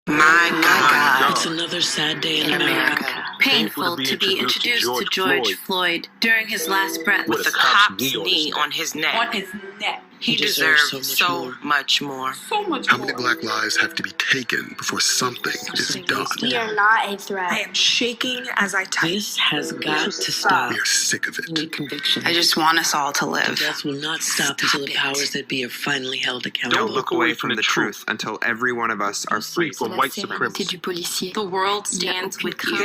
My God. It's another sad day in America. Painful to be introduced to George Floyd during his last breath With a cop's knee on his neck. He deserves so much more. How many black lives have to be taken before something is done? We are not a threat. I am shaking as I type. This has got to stop. We are sick of it. We need conviction. I just want us all to live. The death will not stop until the powers that be are finally held accountable. Don't look away from the truth until every one of us are free from white supremacy. The world stands with you.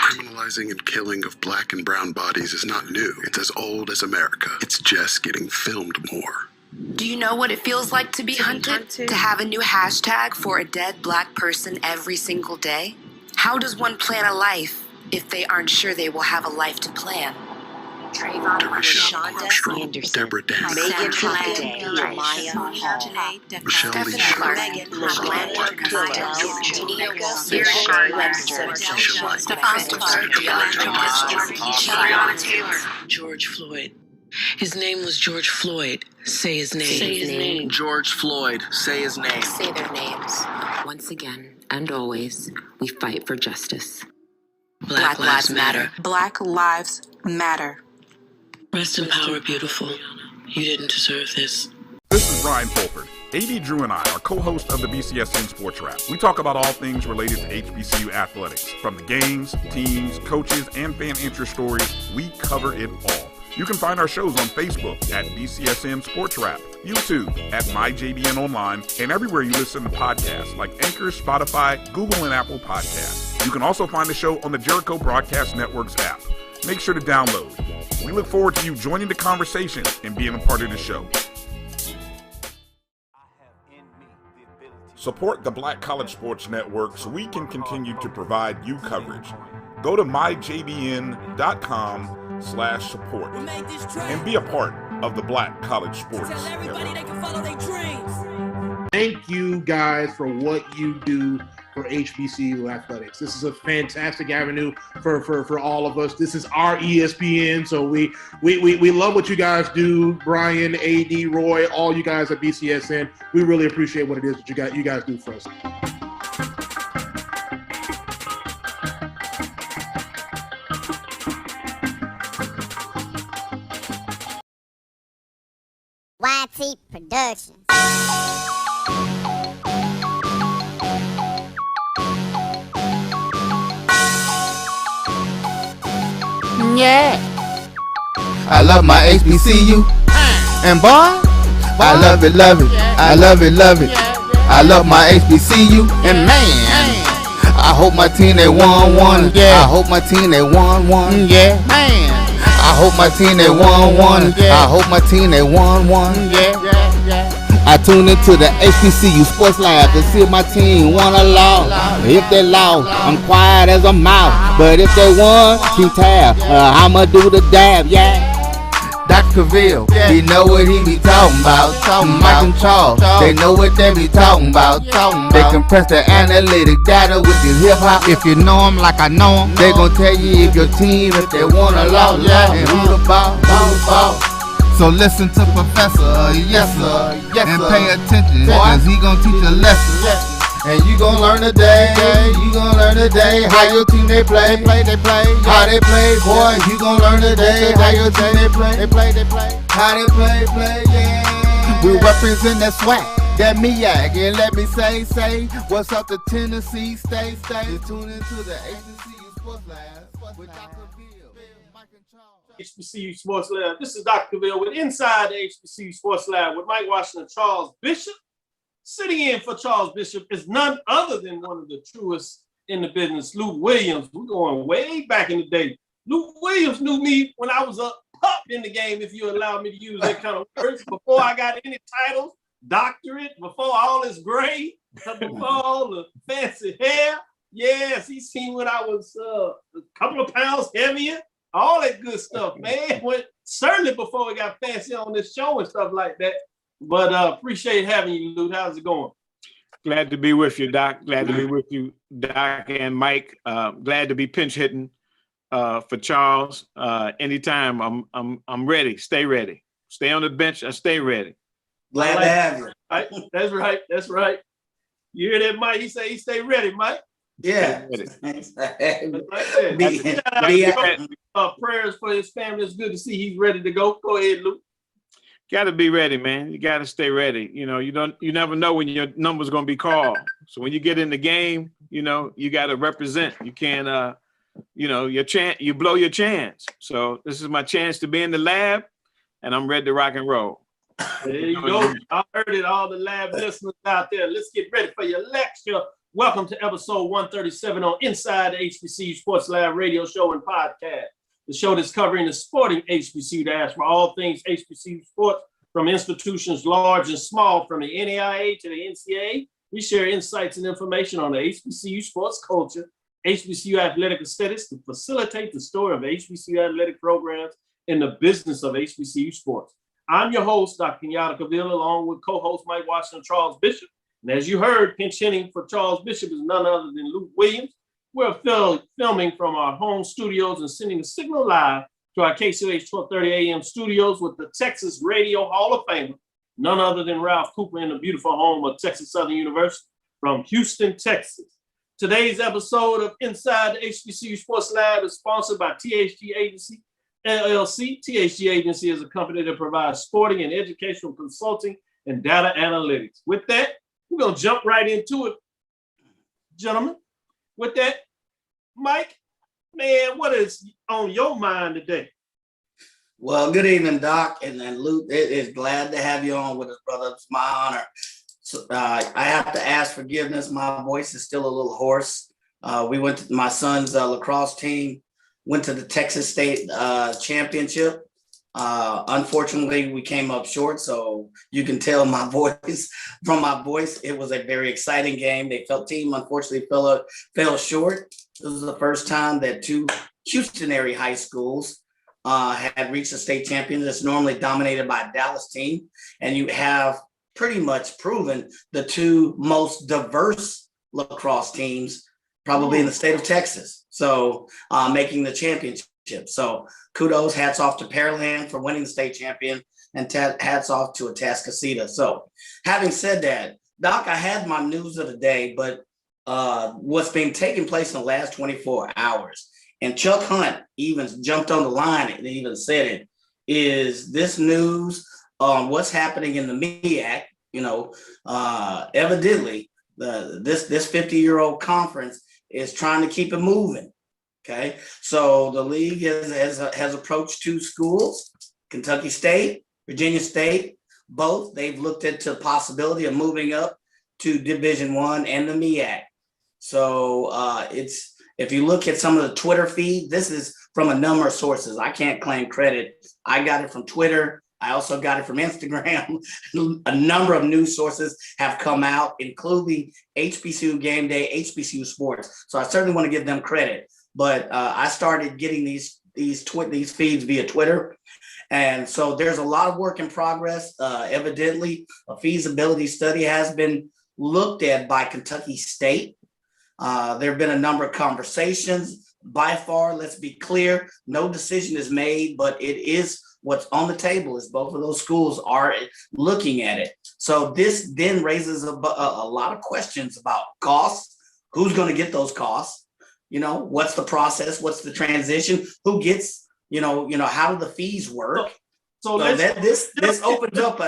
Criminalizing and killing of black and brown bodies is not new. It's as old as America. It's just getting filmed more. Do you know what it feels like to be hunted? To have a new hashtag for a dead black person every single day? How does one plan a life if they aren't sure they will have a life to plan? Trayvon Armstrong, Deborah Dance, Megan Michelle Lee George Floyd. His name was George Floyd. Say his name. Say his name. George Floyd. Say his name. Say their names. Once again, and always, we fight for justice. Black Lives Matter. Black Lives Matter. Rest in power, beautiful. You didn't deserve this. This is Ryan Fulford. AD Drew and I are co-hosts of the BCSN Sports Wrap. We talk about all things related to HBCU athletics. From the games, teams, coaches, and fan interest stories, we cover it all. You can find our shows on Facebook at BCSN Sports Wrap, YouTube at MyJBN Online, and everywhere you listen to podcasts like Anchor, Spotify, Google, and Apple Podcasts. You can also find the show on the Jericho Broadcast Network's app. Make sure to download. We look forward to you joining the conversation and being a part of the show. Support the Black College Sports Network so we can continue to provide you coverage. Go to myjbn.com/support and be a part of the Black College Sports Network. Thank you guys for what you do for HBCU athletics. This is a fantastic avenue for all of us. This is our ESPN, so we love what you guys do. Brian, AD, Roy, all you guys at BCSN. We really appreciate what it is that you guys do for us. YT Productions. Yeah. I love my HBCU. And boy, I love it, love it. I love it, love it. I love my HBCU. And man, I hope my team they won. Yeah. I hope my team they won. Yeah. Man, I hope my team they won. I hope my team they won. Yeah. I tune into the HBCU Sports Lab to see if my team won or lost. If they lost, I'm quiet as a mouse. But if they won, Team Tab, I'ma do the dab, yeah. Dr. Ville, he know what he be talking about. Mike and Charles, they know what they be talking about. They compress the analytic data with the hip hop. If you know them like I know them, they gon' tell you if your team, if they won or lost, and who the ball. So listen to Professor, yes sir, and pay attention, cause he gon' teach a lesson. And you gon' learn today, how your team they play, how they play, boy, you gon' learn today, how your team they play, how they play, yeah. We represent that swag, that MEAC. And let me say, what's up to Tennessee, stay. Just tune into the HBCU Sports Lab with Dr. Bill, Mike and Charles. HBCU Sports Lab. This is Dr. Bill with Inside the HBCU Sports Lab with Mike Washington, Charles Bishop. Sitting in for Charles Bishop is none other than one of the truest in the business, Luke Williams. We're going way back in the day. Luke Williams knew me when I was a pup in the game, if you allow me to use that kind of words, before I got any titles, doctorate, before all this gray, before all the fancy hair. Yes, he seen when I was a couple of pounds heavier, all that good stuff, man. Certainly before we got fancy on this show and stuff like that. But appreciate having you, Luke. How's it going? Glad to be with you, Doc. Glad to be with you, Doc and Mike. Glad to be pinch hitting for Charles. Anytime, I'm ready. Stay ready. Stay on the bench. I stay ready. Glad to have you. Right? That's right. That's right. You hear that, Mike? He say he stay ready, Mike. Yeah. Prayers for his family. It's good to see he's ready to go. Go ahead, Luke. Got to be ready, man. You got to stay ready. You know, you never know when your number's going to be called. So when you get in the game, you know, you got to represent. You can't, you blow your chance. So this is my chance to be in the lab, and I'm ready to rock and roll. There you go. I heard it, all the lab listeners out there. Let's get ready for your lecture. Welcome to episode 137 on Inside the HBCU Sports Lab radio show and podcast. The show that's covering the sporting HBCU dash for all things HBCU sports, from institutions large and small, from the NAIA to the NCAA. We share insights and information on the HBCU sports culture, HBCU athletic aesthetics to facilitate the story of HBCU athletic programs in the business of HBCU sports. I'm your host, Dr. Kenyatta Cavill, along with co-host Mike Washington, Charles Bishop. And as you heard, pinch hitting for Charles Bishop is none other than Luke Williams. We're filming from our home studios and sending a signal live to our KCOH 1230 AM studios with the Texas Radio Hall of Famer, none other than Ralph Cooper, in the beautiful home of Texas Southern University from Houston, Texas. Today's episode of Inside the HBCU Sports Lab is sponsored by THG Agency, LLC. THG Agency is a company that provides sporting and educational consulting and data analytics. With that, we're going to jump right into it, gentlemen. With that, Mike, man, what is on your mind today? Well, good evening, Doc, and then Luke. It is glad to have you on with us, brother. It's my honor. So, I have to ask forgiveness. My voice is still a little hoarse. We went to my son's lacrosse team, went to the Texas State Championship. Unfortunately, we came up short, so you can tell my voice from my voice. It was a very exciting game. The team unfortunately fell short. This was the first time that two Houston area high schools had reached the state champion. That's normally dominated by a Dallas team, and you have pretty much proven the two most diverse lacrosse teams probably in the state of Texas. So making the championship. So kudos, hats off to Pearland for winning the state champion, and hats off to Atascocita. So having said that, Doc, I had my news of the day, but what's been taking place in the last 24 hours, and Chuck Hunt even jumped on the line and even said it, is this news on what's happening in the MEAC. Evidently, this 50-year-old conference is trying to keep it moving. Okay, so the league has approached two schools, Kentucky State, Virginia State, both. They've looked into the possibility of moving up to Division I and the MEAC. So if you look at some of the Twitter feed, this is from a number of sources. I can't claim credit. I got it from Twitter. I also got it from Instagram. A number of news sources have come out, including HBCU Game Day, HBCU Sports. So I certainly want to give them credit. But I started getting these feeds via Twitter. And so there's a lot of work in progress. Evidently, a feasibility study has been looked at by Kentucky State. There have been a number of conversations. By far, let's be clear, no decision is made, but it is what's on the table is both of those schools are looking at it. So this then raises a lot of questions about costs. Who's going to get those costs? What's the process? What's the transition? Who gets, how do the fees work? So this opens up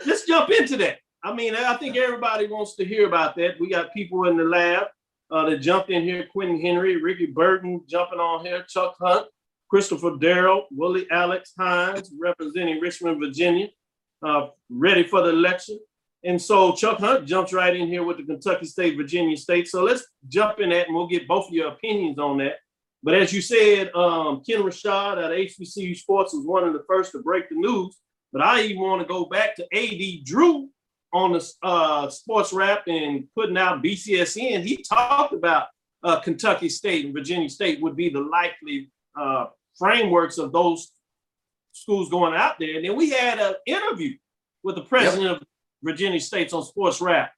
let's jump into that. I mean, I think everybody wants to hear about that. We got people in the lab that jumped in here. Quentin Henry, Ricky Burton jumping on here, Chuck Hunt, Christopher Darrell, Willie Alex Hines, representing Richmond, Virginia, ready for the election. And so Chuck Hunt jumps right in here with the Kentucky State, Virginia State. So let's jump in that and we'll get both of your opinions on that. But as you said, Ken Rashad at HBCU Sports was one of the first to break the news. But I even want to go back to A.D. Drew on the Sports Wrap and putting out BCSN. He talked about Kentucky State and Virginia State would be the likely frameworks of those schools going out there. And then we had an interview with the president of Virginia State on Sports Wrap.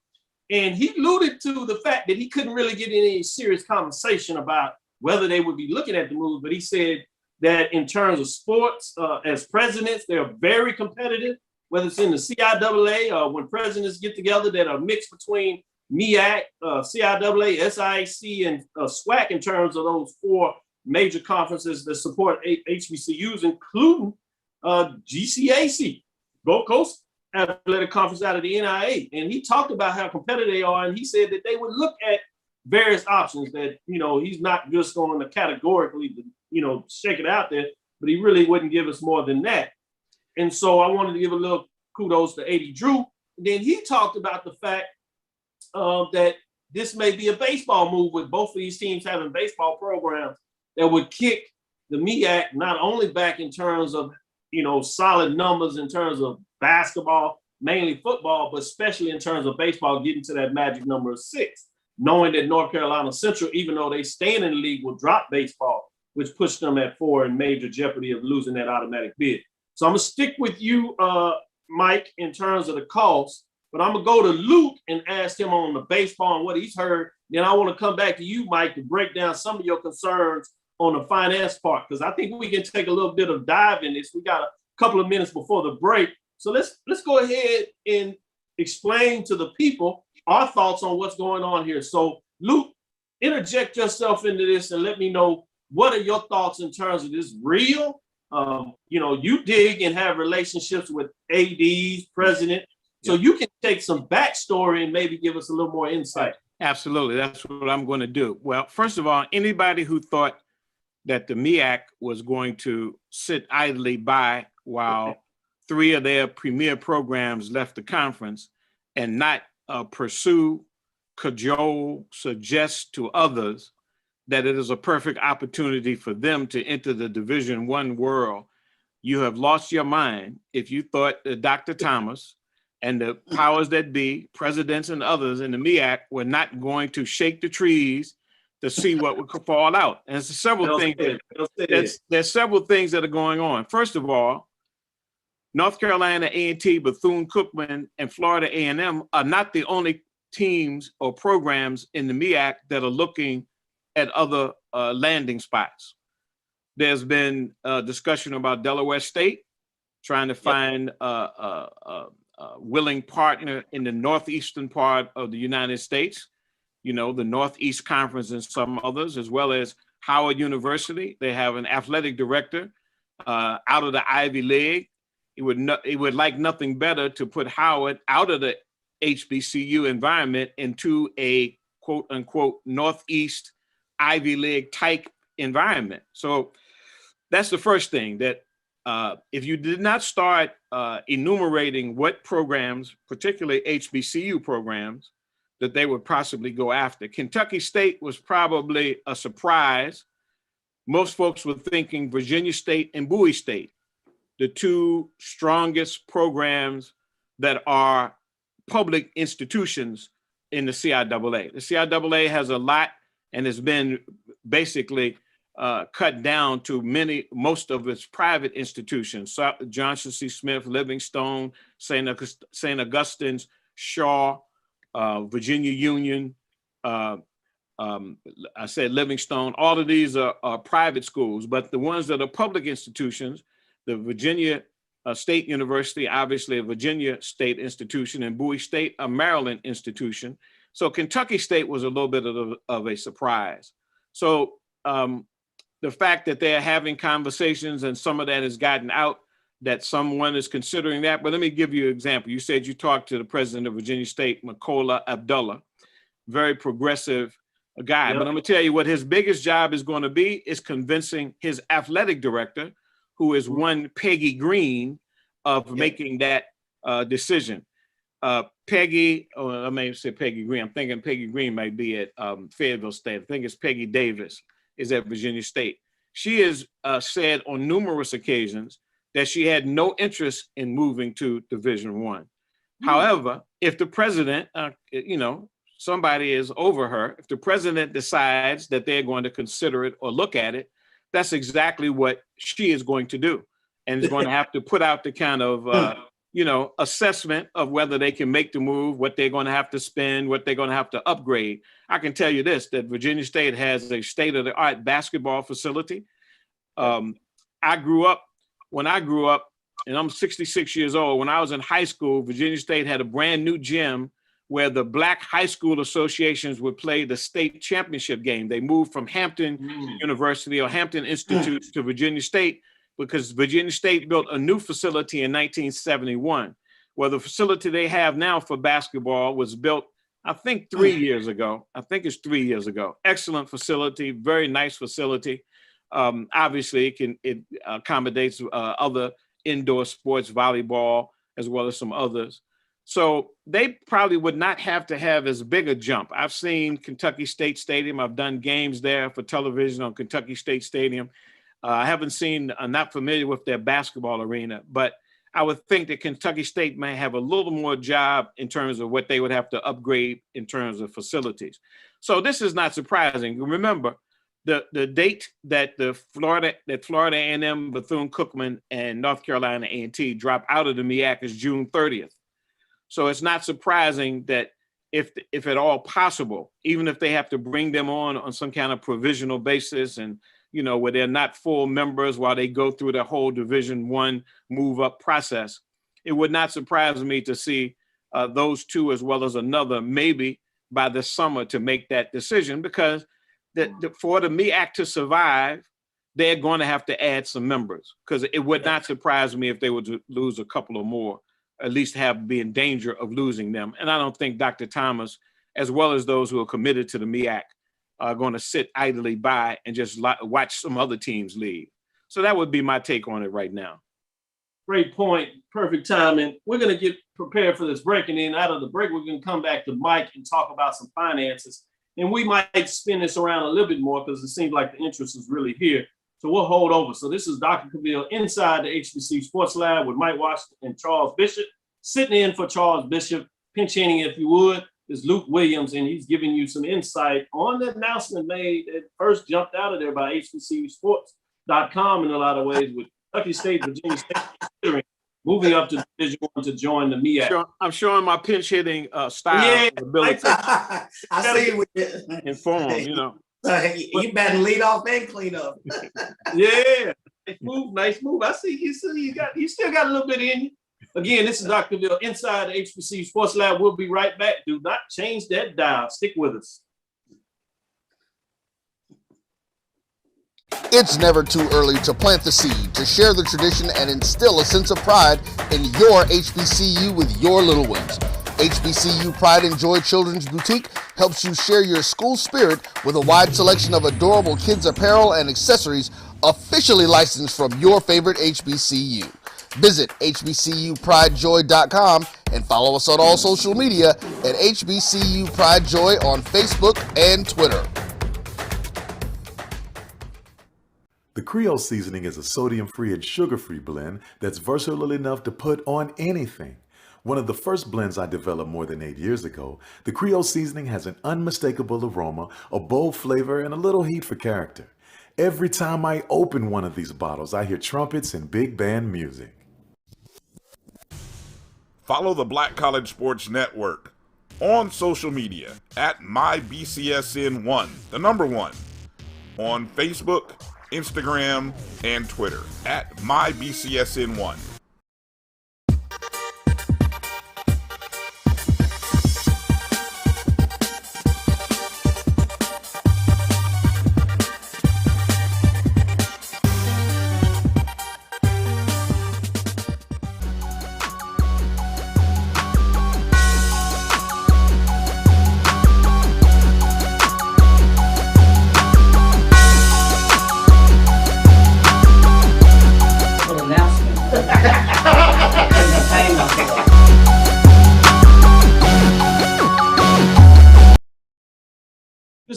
And he alluded to the fact that he couldn't really get any serious conversation about whether they would be looking at the move. But he said that in terms of sports, as presidents, they're very competitive, whether it's in the CIAA or when presidents get together that are mixed between MEAC, CIAA, SIAC, and SWAC in terms of those four major conferences that support HBCUs, including GCAC, Gold Coast Athletic Conference out of the NIA. And he talked about how competitive they are, and he said that they would look at various options that, he's not just going to categorically, shake it out there, but he really wouldn't give us more than that. And so I wanted to give a little kudos to A.D. Drew. And then he talked about the fact that this may be a baseball move with both of these teams having baseball programs that would kick the MEAC not only back in terms of, solid numbers in terms of basketball, mainly football, but especially in terms of baseball, getting to that magic number of 6, knowing that North Carolina Central, even though they stand in the league, will drop baseball, which pushed them at 4 in major jeopardy of losing that automatic bid. So I'm going to stick with you, Mike, in terms of the cost, but I'm going to go to Luke and ask him on the baseball and what he's heard. Then I want to come back to you, Mike, to break down some of your concerns on the finance part, because I think we can take a little bit of dive in this. We got a couple of minutes before the break. So let's go ahead and explain to the people our thoughts on what's going on here. So Luke, interject yourself into this and let me know, what are your thoughts in terms of this real? You dig and have relationships with ADs, president, so you can take some backstory and maybe give us a little more insight. Absolutely. That's what I'm going to do. Well, first of all, anybody who thought that the MEAC was going to sit idly by while 3 of their premier programs left the conference and not pursue, cajole, suggest to others that it is a perfect opportunity for them to enter the Division I world, you have lost your mind if you thought that Dr. Thomas and the powers that be, presidents and others in the MEAC, were not going to shake the trees to see what would fall out. And there's several things. There's several things that are going on. First of all, North Carolina A&T, Bethune-Cookman, and Florida A&M are not the only teams or programs in the MEAC that are looking at other landing spots. There's been a discussion about Delaware State trying to find a willing partner in the northeastern part of the United States, the Northeast Conference and some others, as well as Howard University. They have an athletic director out of the Ivy League. It would like nothing better to put Howard out of the HBCU environment into a quote unquote Northeast Ivy League type environment. So that's the first thing, that if you did not start enumerating what programs, particularly HBCU programs, that they would possibly go after. Kentucky State was probably a surprise. Most folks were thinking Virginia State and Bowie State, the 2 strongest programs that are public institutions in the CIAA. The CIAA has a lot and has been basically cut down to most of its private institutions. So Johnson C. Smith, Livingstone, St. Augustine's, Shaw, Virginia Union, I said Livingstone. All of these are private schools, but the ones that are public institutions, the Virginia State University, obviously a Virginia State institution, and Bowie State, a Maryland institution. So Kentucky State was a little bit of a surprise. So the fact that they're having conversations and some of that has gotten out, that someone is considering that. But let me give you an example. You said you talked to the president of Virginia State, Makola Abdullah, very progressive guy. But I'm gonna tell you what his biggest job is going to be is convincing his athletic director, who is one Peggy Green, of making that decision. Peggy, I may say Peggy Green. I'm thinking Peggy Green might be at Fayetteville State. I think it's Peggy Davis is at Virginia State. She has said on numerous occasions that she had no interest in moving to Division I. However, if the president, somebody is over her, if the president decides that they're going to consider it or look at it, that's exactly what she is going to do. And is going to have to put out the kind of, assessment of whether they can make the move, what they're going to have to spend, what they're going to have to upgrade. I can tell you this, that Virginia State has a state-of-the-art basketball facility. When I grew up, and I'm 66 years old, when I was in high school, Virginia State had a brand new gym where the Black high school associations would play the state championship game. They moved from Hampton University or Hampton Institute to Virginia State because Virginia State built a new facility in 1971. Well, the facility they have now for basketball was built, I think 3 years ago. I think it's 3 years ago. Excellent facility, very nice facility. Obviously, it accommodates other indoor sports, volleyball, as well as some others. So they probably would not have to have as big a jump. I've seen Kentucky State Stadium. I've done games there for television on Kentucky State Stadium. I haven't seen, I'm not familiar with their basketball arena, but I would think that Kentucky State may have a little more job in terms of what they would have to upgrade in terms of facilities. So this is not surprising. Remember, the date that Florida A&M, Bethune-Cookman, and North Carolina A&T drop out of the MEAC is June 30th. So it's not surprising that if at all possible, even if they have to bring them on some kind of provisional basis and where they're not full members while they go through the whole Division I move up process, it would not surprise me to see those two as well as another maybe by the summer to make that decision, because for the MEAC to survive, they're going to have to add some members, because it would not surprise me if they were to lose a couple or more, at least be in danger of losing them. And I don't think Dr. Thomas, as well as those who are committed to the MEAC, are going to sit idly by and just watch some other teams leave. So that would be my take on it right now. Great point. Perfect timing. We're going to get prepared for this break. And then out of the break, we're going to come back to Mike and talk about some finances. And we might spin this around a little bit more because it seems like the interest is really here. So we'll hold over. So this is Dr. Cavill inside the HBCU Sports Lab with Mike Washington and Charles Bishop. Sitting in for Charles Bishop, pinch hitting if you would, is Luke Williams, and he's giving you some insight on the announcement made that first jumped out of there by HBCUsports.com in a lot of ways, with Kentucky State, Virginia State considering moving up to Division I to join the MEAC. I'm showing my pinch hitting style ability. I see what in form, you batting lead off and clean up. Yeah, nice move. I see you still got a little bit in you. Again, this is Dr. Cavill inside the HBCU Sports Lab. We'll be right back. Do not change that dial. Stick with us. It's never too early to plant the seed, to share the tradition, and instill a sense of pride in your HBCU with your little ones. HBCU Pride and Joy Children's Boutique helps you share your school spirit with a wide selection of adorable kids' apparel and accessories officially licensed from your favorite HBCU. Visit hbcupridejoy.com and follow us on all social media at HBCU Pride Joy on Facebook and Twitter. The Creole seasoning is a sodium-free and sugar-free blend that's versatile enough to put on anything. One of the first blends I developed more than 8 years ago, the Creole seasoning has an unmistakable aroma, a bold flavor, and a little heat for character. Every time I open one of these bottles, I hear trumpets and big band music. Follow the Black College Sports Network on social media at MyBCSN1, the number 1, on Facebook, Instagram, and Twitter at MyBCSN1.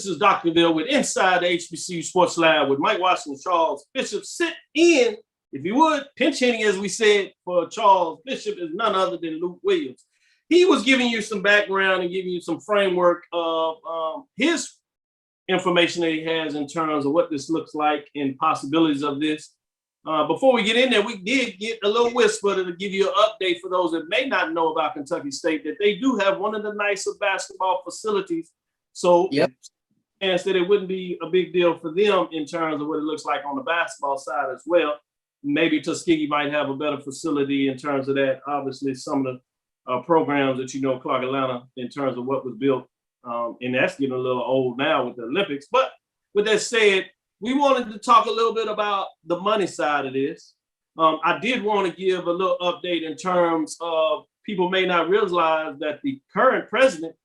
This is Dr. Bill with Inside the HBCU Sports Lab with Mike Washington, Charles Bishop. Sit in, if you would. Pinch hitting, as we said, for Charles Bishop is none other than Luke Williams. He was giving you some background and giving you some framework of his information that he has in terms of what this looks like and possibilities of this. Before we get in there, we did get a little whisper to give you an update for those that may not know about Kentucky State, that they do have one of the nicer basketball facilities. So chance that it wouldn't be a big deal for them in terms of what it looks like on the basketball side as well. Maybe Tuskegee might have a better facility in terms of that. Obviously, some of the programs that Clark Atlanta in terms of what was built, and that's getting a little old now with the Olympics. But with that said, we wanted to talk a little bit about the money side of this. I did want to give a little update in terms of people may not realize that the current president,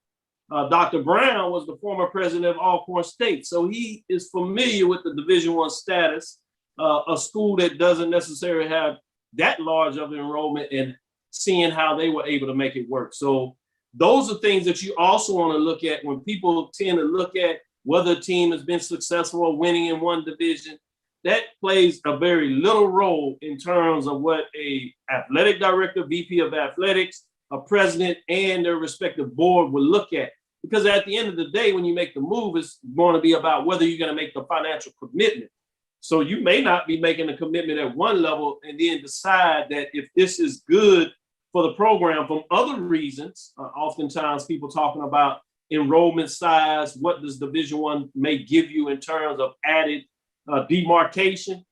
Dr. Brown, was the former president of Alcorn State. So he is familiar with the Division I status, a school that doesn't necessarily have that large of enrollment, and seeing how they were able to make it work. So those are things that you also want to look at when people tend to look at whether a team has been successful or winning in one division. That plays a very little role in terms of what a athletic director, VP of athletics, a president, and their respective board will look at. Because at the end of the day, when you make the move, it's going to be about whether you're going to make the financial commitment. So you may not be making a commitment at one level and then decide that if this is good for the program from other reasons, oftentimes people talking about enrollment size, what does Division I may give you in terms of added demarcation.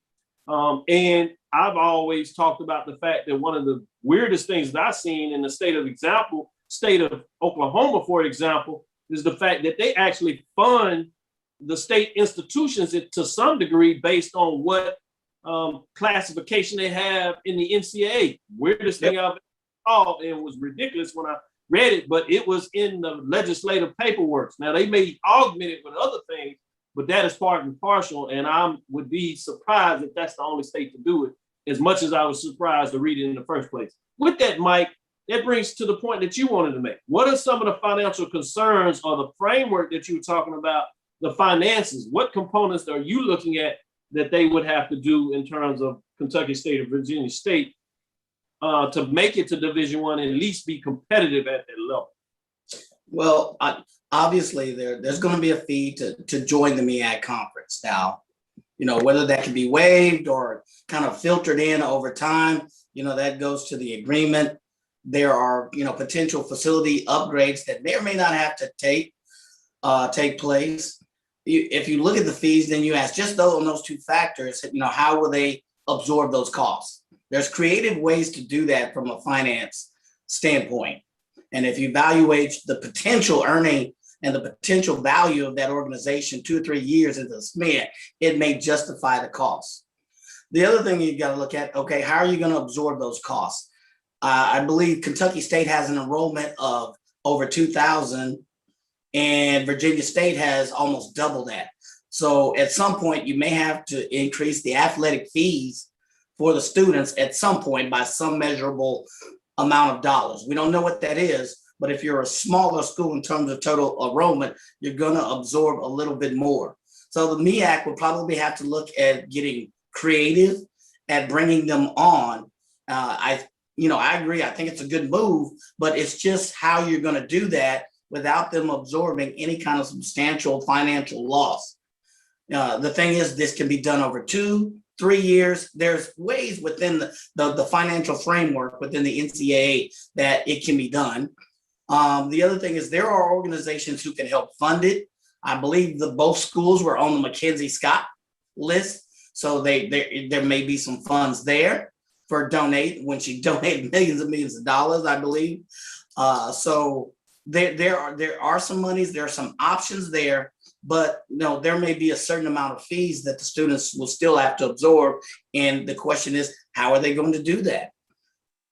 And I've always talked about the fact that one of the weirdest things that I've seen in the state of Oklahoma, for example, is the fact that they actually fund the state institutions to some degree based on what classification they have in the NCAA. Weirdest thing I've ever saw, and it was ridiculous when I read it, but it was in the legislative paperwork. Now, they may augment it with other things, but that is part and parcel, and I would be surprised if that's the only state to do it, as much as I was surprised to read it in the first place. With that, Mike, that brings to the point that you wanted to make. What are some of the financial concerns or the framework that you were talking about, the finances? What components are you looking at that they would have to do in terms of Kentucky State or Virginia State to make it to Division I and at least be competitive at that level? Well, obviously there's going to be a fee to join the MEAC conference. Now, whether that can be waived or kind of filtered in over time, that goes to the agreement. There are, potential facility upgrades that may or may not have to take place. If you look at the fees, then you ask just on those two factors, how will they absorb those costs? There's creative ways to do that from a finance standpoint. And if you evaluate the potential earning and the potential value of that organization 2 or 3 years into the SMIC, it may justify the cost. The other thing you got to look at, okay, how are you going to absorb those costs? I believe Kentucky State has an enrollment of over 2,000 and Virginia State has almost double that. So at some point, you may have to increase the athletic fees for the students at some point by some measurable amount of dollars. We don't know what that is, but if you're a smaller school in terms of total enrollment, you're going to absorb a little bit more. So the MEAC will probably have to look at getting creative at bringing them on. I agree. I think it's a good move, but it's just how you're going to do that without them absorbing any kind of substantial financial loss. The thing is, this can be done over 2-3 years. There's ways within the financial framework within the NCAA that it can be done. The other thing is there are organizations who can help fund it. I believe both schools were on the Mackenzie Scott list. So there may be some funds there for donate when she donated millions and millions of dollars, I believe. So there are some monies, there are some options there, but there may be a certain amount of fees that the students will still have to absorb. And the question is, how are they going to do that?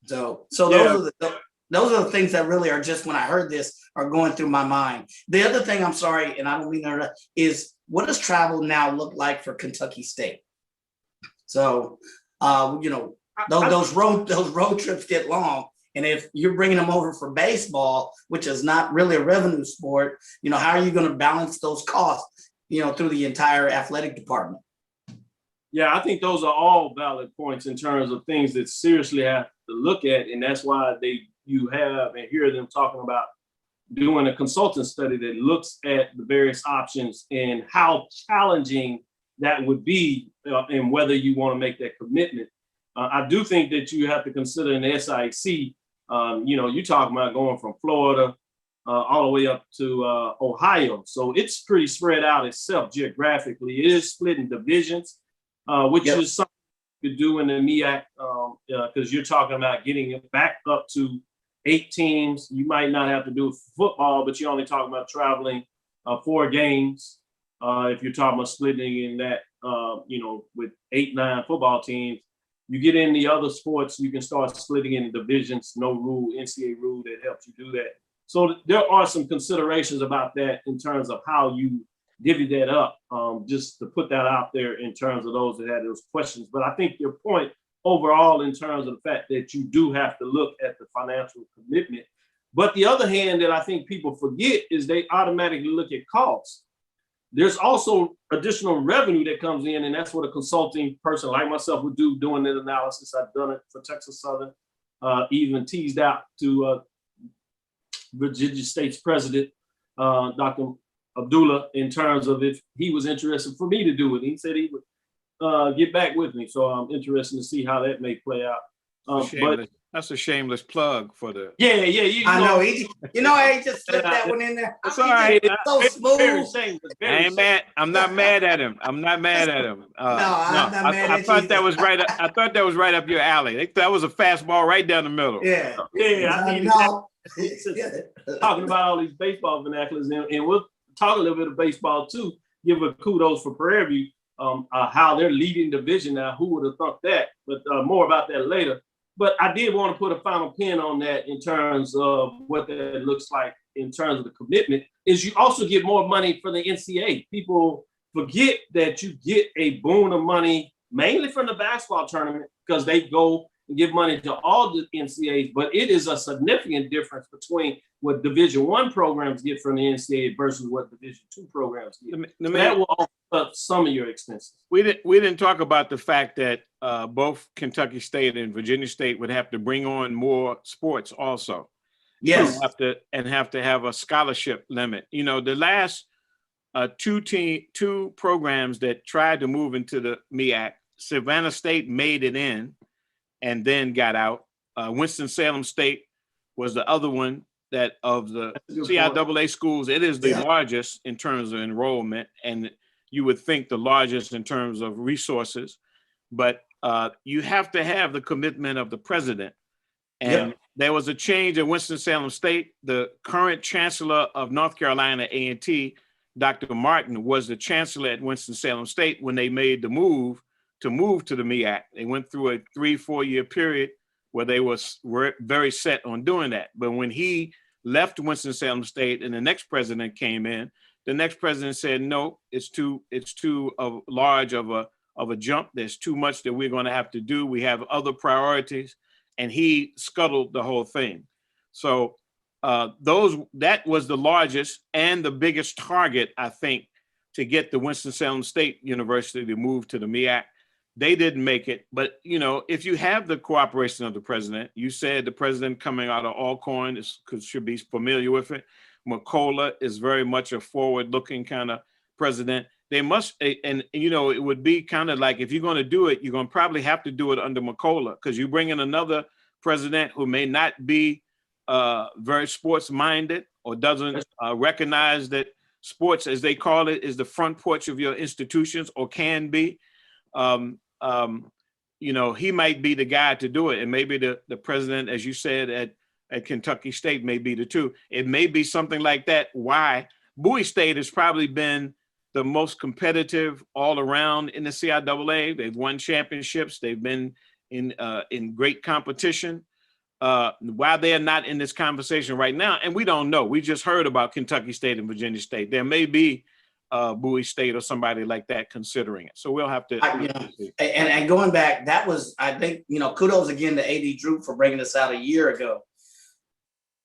So those are the things that really are just, when I heard this, are going through my mind. The other thing, I'm sorry, and I don't mean that, is what does travel now look like for Kentucky State? So, those road trips get long. And if you're bringing them over for baseball, which is not really a revenue sport, how are you going to balance those costs, through the entire athletic department? Yeah, I think those are all valid points in terms of things that seriously have to look at. And that's why you have and hear them talking about doing a consultant study that looks at the various options and how challenging that would be and whether you want to make that commitment. I do think that you have to consider in the SIC, you're talking about going from Florida all the way up to Ohio. So it's pretty spread out itself geographically. It is split in divisions, which is something you could do in the MEAC because you're talking about getting it back up to 8 teams. You might not have to do it for football, but you're only talking about traveling 4 games. If you're talking about splitting in that, with 8, 9 football teams, you get in the other sports, you can start splitting in divisions, no rule, NCAA rule that helps you do that. So there are some considerations about that in terms of how you divvy that up, just to put that out there in terms of those that had those questions. But I think your point overall in terms of the fact that you do have to look at the financial commitment. But the other hand that I think people forget is they automatically look at costs. There's also additional revenue that comes in, and that's what a consulting person like myself would do doing the analysis. I've done it for Texas Southern, even teased out to Virginia State's president, Dr. Abdullah, in terms of if he was interested for me to do it. He said he would get back with me. So I'm interested to see how that may play out. But that's a shameless plug for the. Yeah. I know. He just slipped that one in there. It's all right. It's so smooth. I ain't mad. I'm not mad at him. I'm not mad at him. I'm not mad at you. I thought that was right. I thought that was right up your alley. That was a fastball right down the middle. Yeah. I think talking about all these baseball vernaculars, and we'll talk a little bit of baseball too. Give a kudos for Prairie View, how they're leading division now. Who would have thought that? But more about that later. But I did want to put a final pin on that in terms of what that looks like in terms of the commitment, is you also get more money for the NCAA. People forget that you get a boon of money, mainly from the basketball tournament, because they go and give money to all the NCAAs, but it is a significant difference between what Division I programs get from the NCAA versus what Division II programs get. So that will offset some of your expenses. We didn't talk about the fact that both Kentucky State and Virginia State would have to bring on more sports also. Yes. Have to have a scholarship limit. The last two programs that tried to move into the MEAC, Savannah State made it in and then got out. Winston-Salem State was the other one that of the CIAA schools, it is the largest in terms of enrollment, and you would think the largest in terms of resources, but you have to have the commitment of the president. And there was a change at Winston-Salem State. The current chancellor of North Carolina A&T, Dr. Martin, was the chancellor at Winston-Salem State when they made the move to the MEAC. They went through a 3-4 year period where they were very set on doing that. But when he left Winston-Salem State and the next president came in, the next president said, no, it's too large of a jump. There's too much that we're going to have to do. We have other priorities. And he scuttled the whole thing. So that was the largest and the biggest target, I think, to get the Winston-Salem State University to move to the MEAC. They didn't make it. But, if you have the cooperation of the president, you said the president coming out of Alcorn should be familiar with it. McCullough is very much a forward-looking kind of president. They must, and it would be kind of like, if you're going to do it, you're going to probably have to do it under McCullough, because you bring in another president who may not be very sports-minded or doesn't recognize that sports, as they call it, is the front porch of your institutions, or can be. He might be the guy to do it, and maybe the president, as you said, at Kentucky State may be the two. It may be something like that. Why? Bowie State has probably been the most competitive all around in the CIAA. They've won championships. They've been in great competition. Why they're not in this conversation right now, and we don't know. We just heard about Kentucky State and Virginia State. There may be Bowie State or somebody like that considering it. So we'll have to. And going back, that was, I think, kudos again to AD Drew for bringing this out a year ago.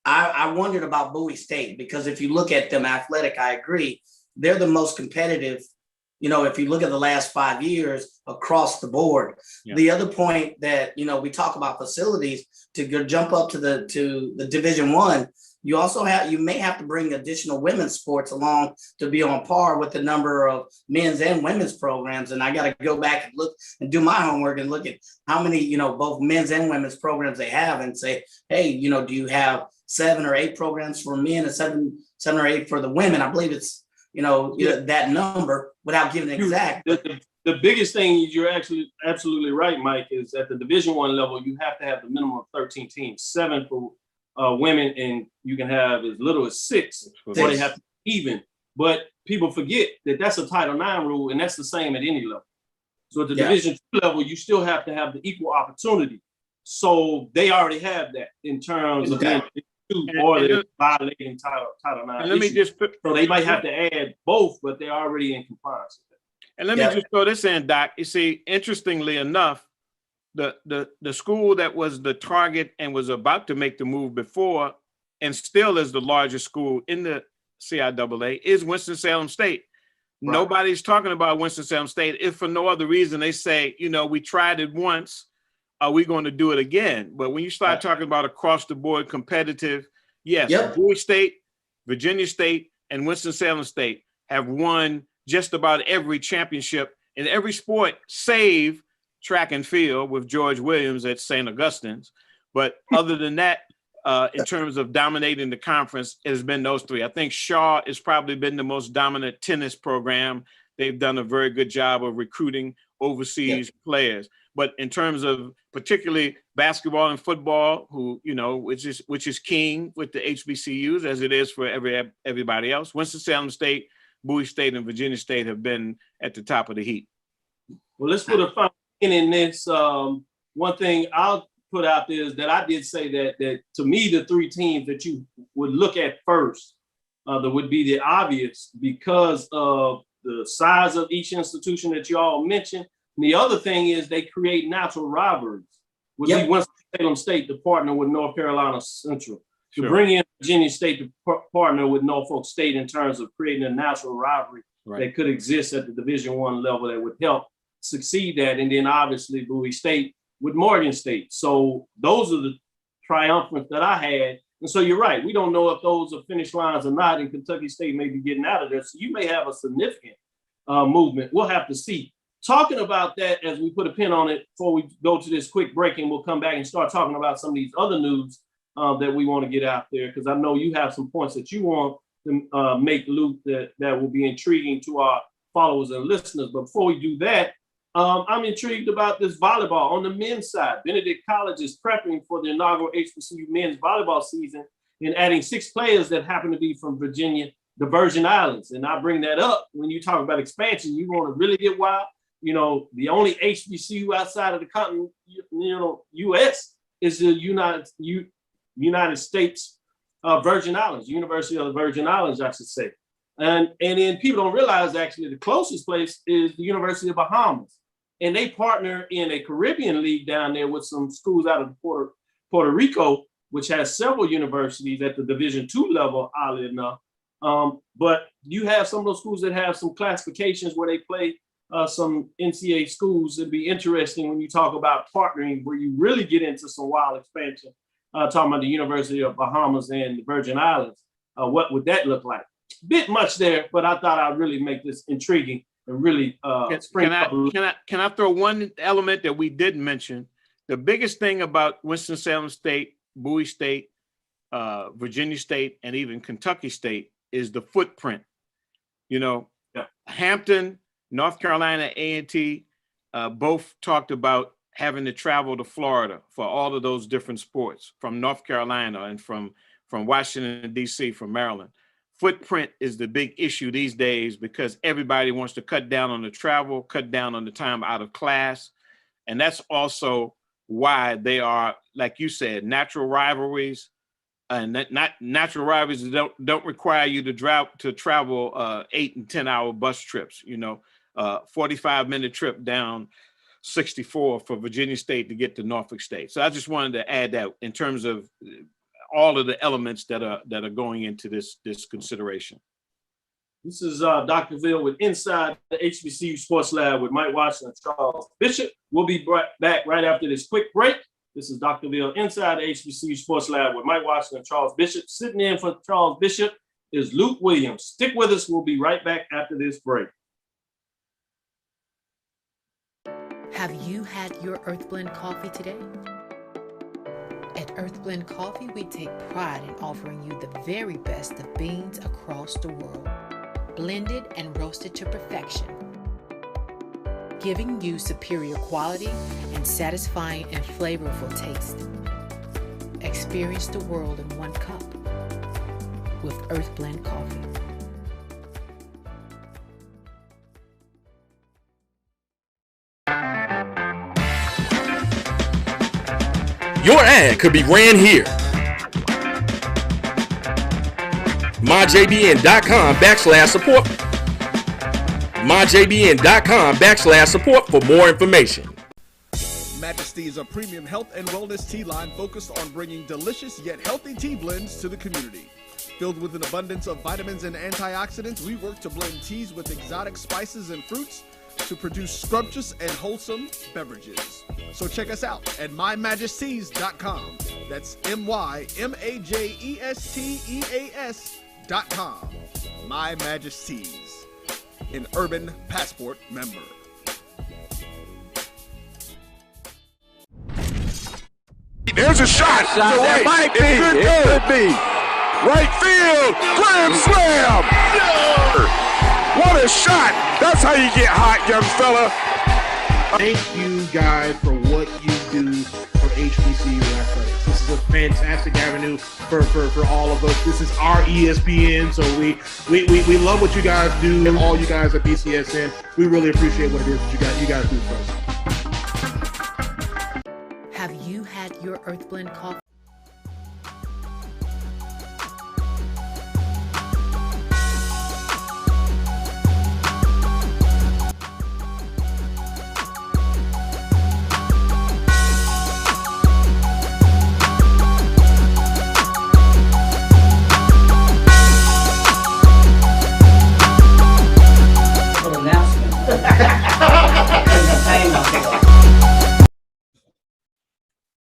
I wondered about Bowie State, because if you look at them athletic, I agree, they're the most competitive, if you look at the last 5 years across the board. Yeah. The other point that, we talk about facilities, to jump up to the Division I, you may have to bring additional women's sports along to be on par with the number of men's and women's programs. And I got to go back and look and do my homework and look at how many, both men's and women's programs they have, and say, hey, do you have 7 or 8 programs for men and seven or 8 for the women? I believe it's, that number, without giving an exact. The biggest thing, you're actually absolutely right, Mike, is at the Division I level, you have to have the minimum of 13 teams, 7 for women, and you can have as little as 6, or they have to be even. But people forget that that's a Title IX rule, and that's the same at any level. So at the Division II level, you still have to have the equal opportunity. So they already have that in terms of being or they're violating Title IX. Let me just so they might have to add both, but they're already in compliance with that. And let me just throw this in, Doc. You see, interestingly enough, the school that was the target and was about to make the move before, and still is the largest school in the CIAA, is Winston-Salem State. Right. Nobody's talking about Winston-Salem State, if for no other reason they say, we tried it once, are we going to do it again? But when you start talking about across the board competitive, yes, Bowie State, Virginia State, and Winston-Salem State have won just about every championship in every sport, save track and field with George Williams at St. Augustine's. But other than that, in terms of dominating the conference, it has been those 3. I think Shaw has probably been the most dominant tennis program. They've done a very good job of recruiting overseas players. But in terms of particularly basketball and football, which is king with the HBCUs, as it is for everybody else, Winston-Salem State, Bowie State, and Virginia State have been at the top of the heap. Well, let's put a fine in this. One thing I'll put out there is that I did say that to me, the 3 teams that you would look at first, that would be the obvious because of the size of each institution that you all mentioned. And the other thing is they create natural rivalries. Would be Winston-Salem State to partner with North Carolina Central, to bring in Virginia State to partner with Norfolk State in terms of creating a natural rivalry that could exist at the Division I level that would help succeed that. And then obviously Bowie State with Morgan State. So those are the triumphants that I had. And so you're right. We don't know if those are finish lines or not, and Kentucky State may be getting out of there. So you may have a significant movement. We'll have to see. Talking about that as we put a pin on it before we go to this quick break, and we'll come back and start talking about some of these other news that we want to get out there, because I know you have some points that you want to make, Luke, that will be intriguing to our followers and listeners. But before we do that, I'm intrigued about this volleyball on the men's side. Benedict College is prepping for the inaugural HBCU men's volleyball season and adding 6 players that happen to be from Virginia, the Virgin Islands. And I bring that up when you talk about expansion. You want to really get wild. The only HBCU outside of the continent, U.S. is the United States Virgin Islands, University of the Virgin Islands, I should say. And then people don't realize actually the closest place is the University of Bahamas. And they partner in a Caribbean league down there with some schools out of Puerto Rico, which has several universities at the Division II level, oddly enough. But you have some of those schools that have some classifications where they play some NCAA schools. It'd be interesting when you talk about partnering, where you really get into some wild expansion, talking about the University of Bahamas and the Virgin Islands. What would that look like? Bit much there, but I thought I'd really make this intriguing and really Can I throw one element that we didn't mention? The biggest thing about Winston-Salem State, Bowie State, Virginia State, and even Kentucky State is the footprint. Hampton, North Carolina A&T, both talked about having to travel to Florida for all of those different sports, from North Carolina and from Washington, D.C., from Maryland. Footprint is the big issue these days because everybody wants to cut down on the travel, cut down on the time out of class. And that's also why they are, like you said, natural rivalries, and not natural rivalries don't require you to travel 8 and 10 hour bus trips. 45-minute trip down 64 for Virginia State to get to Norfolk State. So I just wanted to add that in terms of all of the elements that are going into this consideration. This is Dr. Ville with Inside the HBCU Sports Lab with Mike Watson and Charles Bishop. We'll be back right after this quick break. This is Dr. Ville Inside the HBCU Sports Lab with Mike Watson and Charles Bishop. Sitting in for Charles Bishop is Luke Williams. Stick with us. We'll be right back after this break. Have you had your Earthblend coffee today? At Earthblend Coffee, we take pride in offering you the very best of beans across the world, blended and roasted to perfection, giving you superior quality and satisfying and flavorful taste. Experience the world in one cup with Earthblend Coffee. Your ad could be ran here. MyJBN.com/support. MyJBN.com/support for more information. Majesty is a premium health and wellness tea line focused on bringing delicious yet healthy tea blends to the community. Filled with an abundance of vitamins and antioxidants, we work to blend teas with exotic spices and fruits to produce scrumptious and wholesome beverages. So check us out at mymajesties.com. That's MyMajesties.com. My Majesties, an Urban Passport member. There's a shot. That might be. It could be. Right field. Grand slam. What a shot. That's how you get hot, young fella. Thank you guys for what you do for HBCU athletics. This is a fantastic avenue for all of us. This is our ESPN, so we love what you guys do, and all you guys at BCSN. We really appreciate what it is that you guys do for us. Have you had your Earthblend coffee?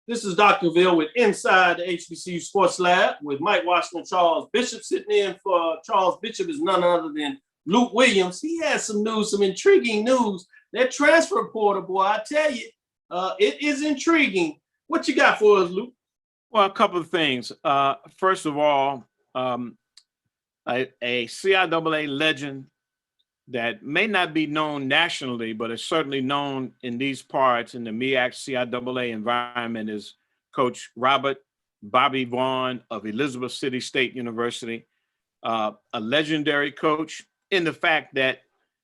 This is Dr. Ville with Inside the HBCU Sports Lab with Mike Watson and Charles Bishop. Sitting in for Charles Bishop is none other than Luke Williams. He has some news, some intriguing news. That transfer portal, boy, I tell you, it is intriguing. What you got for us, Luke? Well, a couple of things. First of all, a CIAA legend that may not be known nationally, but is certainly known in these parts in the MEAC CIAA environment is Coach Robert Bobby Vaughn of Elizabeth City State University, a legendary coach in the fact that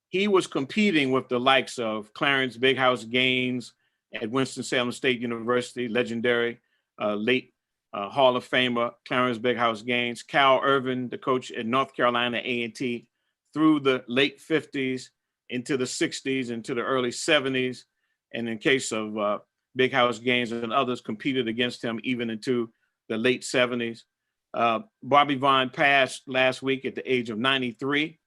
he was competing with the likes of Clarence Big House Gaines at Winston-Salem State University, legendary late Hall of Famer Clarence Big House Gaines, Cal Irvin, the coach at North Carolina A&T, through the late 50s into the 60s, into the early 70s. And in case of Big House Gaines and others, competed against him even into the late 70s. Bobby Vaughn passed last week at the age of 93.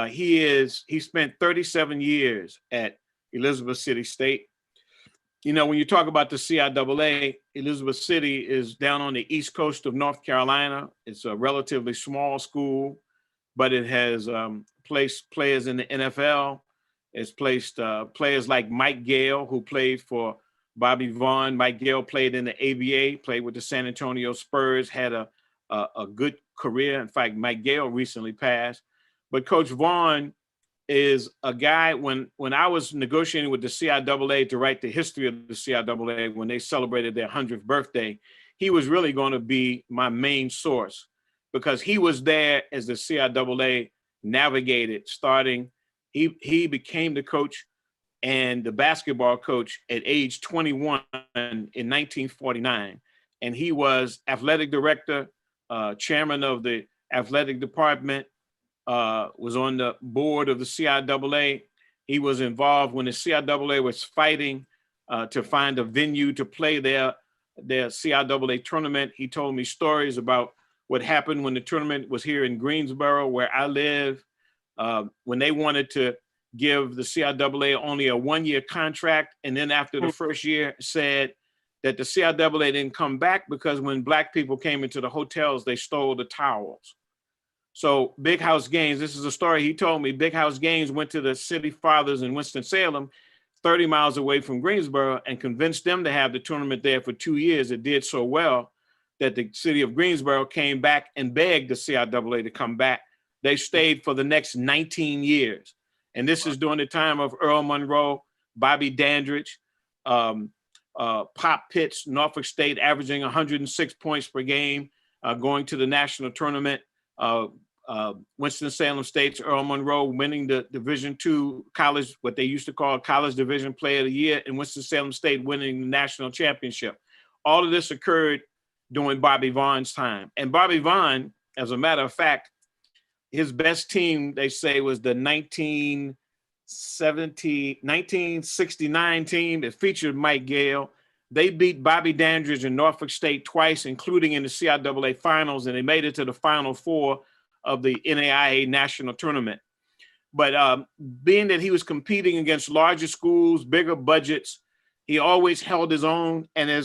He spent 37 years at Elizabeth City State. You know, when you talk about the CIAA, Elizabeth City is down on the east coast of North Carolina. It's a relatively small school, but it has placed players in the NFL. It's placed players like Mike Gale, who played for Bobby Vaughn. Mike Gale played in the ABA, played with the San Antonio Spurs, had a good career. In fact, Mike Gale recently passed. But Coach Vaughn is a guy, when I was negotiating with the CIAA to write the history of the CIAA when they celebrated their 100th birthday, he was really going to be my main source, because he was there as the CIAA navigated starting. He became the coach and the basketball coach at age 21 in 1949. And he was athletic director chairman of the athletic department, was on the board of the CIAA. He was involved when the CIAA was fighting to find a venue to play their CIAA tournament. He told me stories about what happened when the tournament was here in Greensboro, where I live, when they wanted to give the CIAA only a 1-year contract. And then after the first year said that the CIAA didn't come back because when Black people came into the hotels, they stole the towels. So Big House Games, this is a story he told me, Big House Games went to the City Fathers in Winston-Salem, 30 miles away from Greensboro, and convinced them to have the tournament there for 2 years. It did so well that the city of Greensboro came back and begged the CIAA to come back. They stayed for the next 19 years. And this is during the time of Earl Monroe, Bobby Dandridge, Pop Pitts, Norfolk State averaging 106 points per game, going to the national tournament. Winston-Salem State's Earl Monroe winning the Division II college, what they used to call College Division Player of the Year, and Winston-Salem State winning the national championship. All of this occurred during Bobby Vaughn's time. And Bobby Vaughn, as a matter of fact, his best team, they say, was the 1969 team. It featured Mike Gale. They beat Bobby Dandridge and Norfolk State twice, including in the CIAA finals, and they made it to the Final Four of the NAIA national tournament. But being that he was competing against larger schools, bigger budgets, he always held his own. And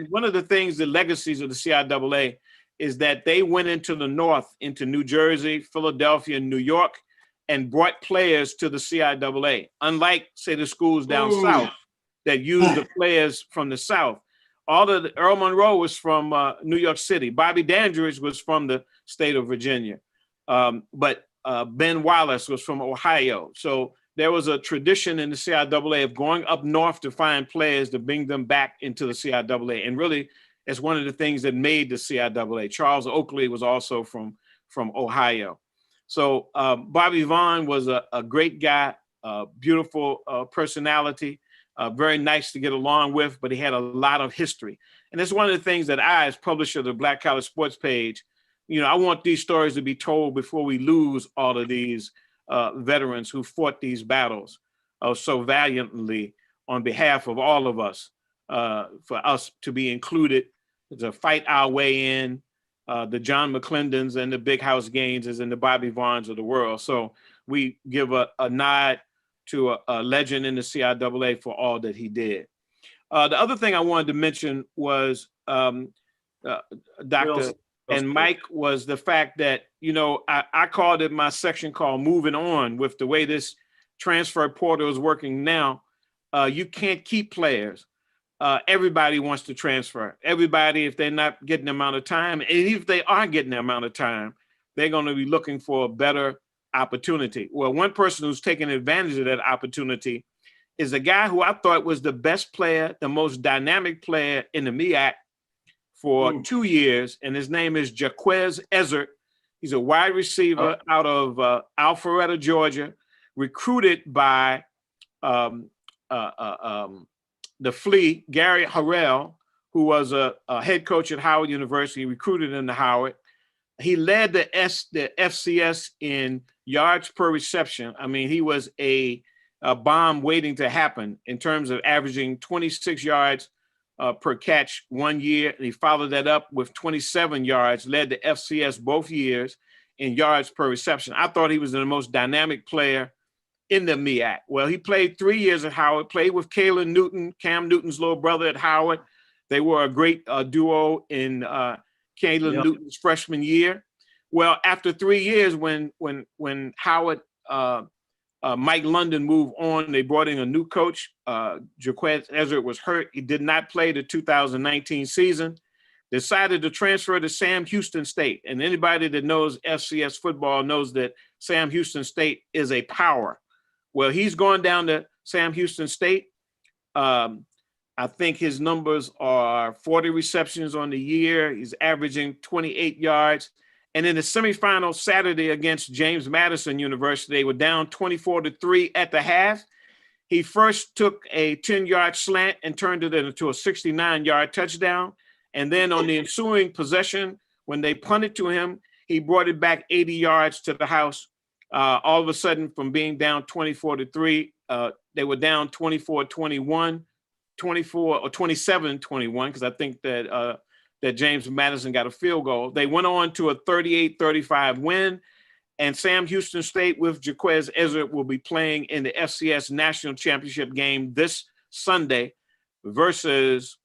one of the things, the legacies of the CIAA, is that they went into the North, into New Jersey, Philadelphia, and New York, and brought players to the CIAA, unlike, say, the schools down south that used the players from the South. Earl Monroe was from New York City. Bobby Dandridge was from the state of Virginia. But Ben Wallace was from Ohio. So there was a tradition in the CIAA of going up north to find players to bring them back into the CIAA. And really, it's one of the things that made the CIAA. Charles Oakley was also from Ohio. So Bobby Vaughn was a great guy, beautiful personality, very nice to get along with, but he had a lot of history. And it's one of the things that I, as publisher of the Black College Sports page, I want these stories to be told before we lose all of these veterans who fought these battles so valiantly on behalf of all of us, for us to be included, to fight our way in, the John McClendons and the Big House Gaines and the Bobby Vaughns of the world. So we give a nod to a legend in the CIAA for all that he did. The other thing I wanted to mention was Dr. and Mike, was the fact that, I called it my section called Moving On. With the way this transfer portal is working now, you can't keep players. Everybody wants to transfer. Everybody, if they're not getting the amount of time, and if they are getting the amount of time, they're going to be looking for a better opportunity. Well, one person who's taking advantage of that opportunity is a guy who I thought was the best player, the most dynamic player in the MEAC for 2 years, and his name is Jaquez Ezzard. He's a wide receiver out of Alpharetta, Georgia, recruited by the Flea, Gary Harrell, who was a head coach at Howard University, recruited him to Howard. He led the FCS in yards per reception. I mean, he was a bomb waiting to happen in terms of averaging 26 yards per catch 1 year. And he followed that up with 27 yards, led the FCS both years in yards per reception. I thought he was the most dynamic player in the MEAC. Well, he played 3 years at Howard, played with Kayla Newton, Cam Newton's little brother at Howard. They were a great duo in Kayla Newton's freshman year. Well, after 3 years, when Howard, Mike London moved on, they brought in a new coach. Jaquez Ezzard was hurt. He did not play the 2019 season. Decided to transfer to Sam Houston State. And anybody that knows FCS football knows that Sam Houston State is a power. Well, he's gone down to Sam Houston State. I think his numbers are 40 receptions on the year. He's averaging 28 yards. And in the semifinal Saturday against James Madison University, they were down 24-3 at the half. He first took a 10-yard slant and turned it into a 69-yard touchdown. And then on the ensuing possession, When they punted to him, he brought it back 80 yards to the house. All of a sudden, from being down 24-3, they were down 24-21, 24 or 27-21, because I think that that James Madison got a field goal. They went on to a 38-35 win, and Sam Houston State with Jaquez Ezzard will be playing in the FCS National Championship game this Sunday versus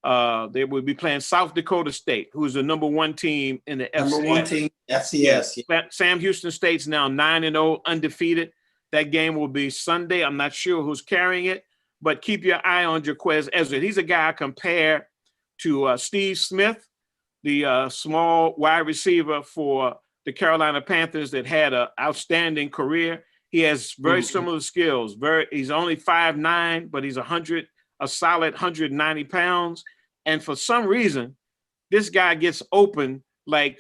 they will be playing South Dakota State, who's the number 1 team in the FCS. Number 1 team, FCS. Yeah. Sam Houston State's now 9-0, undefeated. That game will be Sunday. I'm not sure who's carrying it, but keep your eye on Jaquez Ezzard. He's a guy I compare to Steve Smith, the small wide receiver for the Carolina Panthers that had an outstanding career. He has very similar skills. He's only 5'9", but he's a solid 190 pounds. And for some reason, this guy gets open. He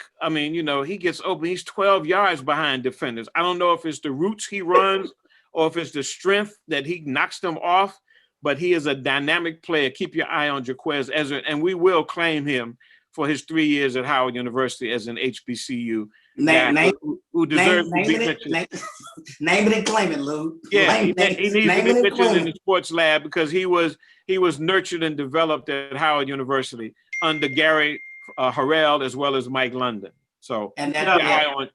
gets open. He's 12 yards behind defenders. I don't know if it's the routes he runs or if it's the strength that he knocks them off, but he is a dynamic player. Keep your eye on Jaquez Ezzard, and we will claim him for his 3 years at Howard University as an HBCU. Who deserves to be mentioned. Name it and claim it, Lou. Yeah, he needs to be mentioned in the sports lab because he was nurtured and developed at Howard University under Gary Harrell as well as Mike London. So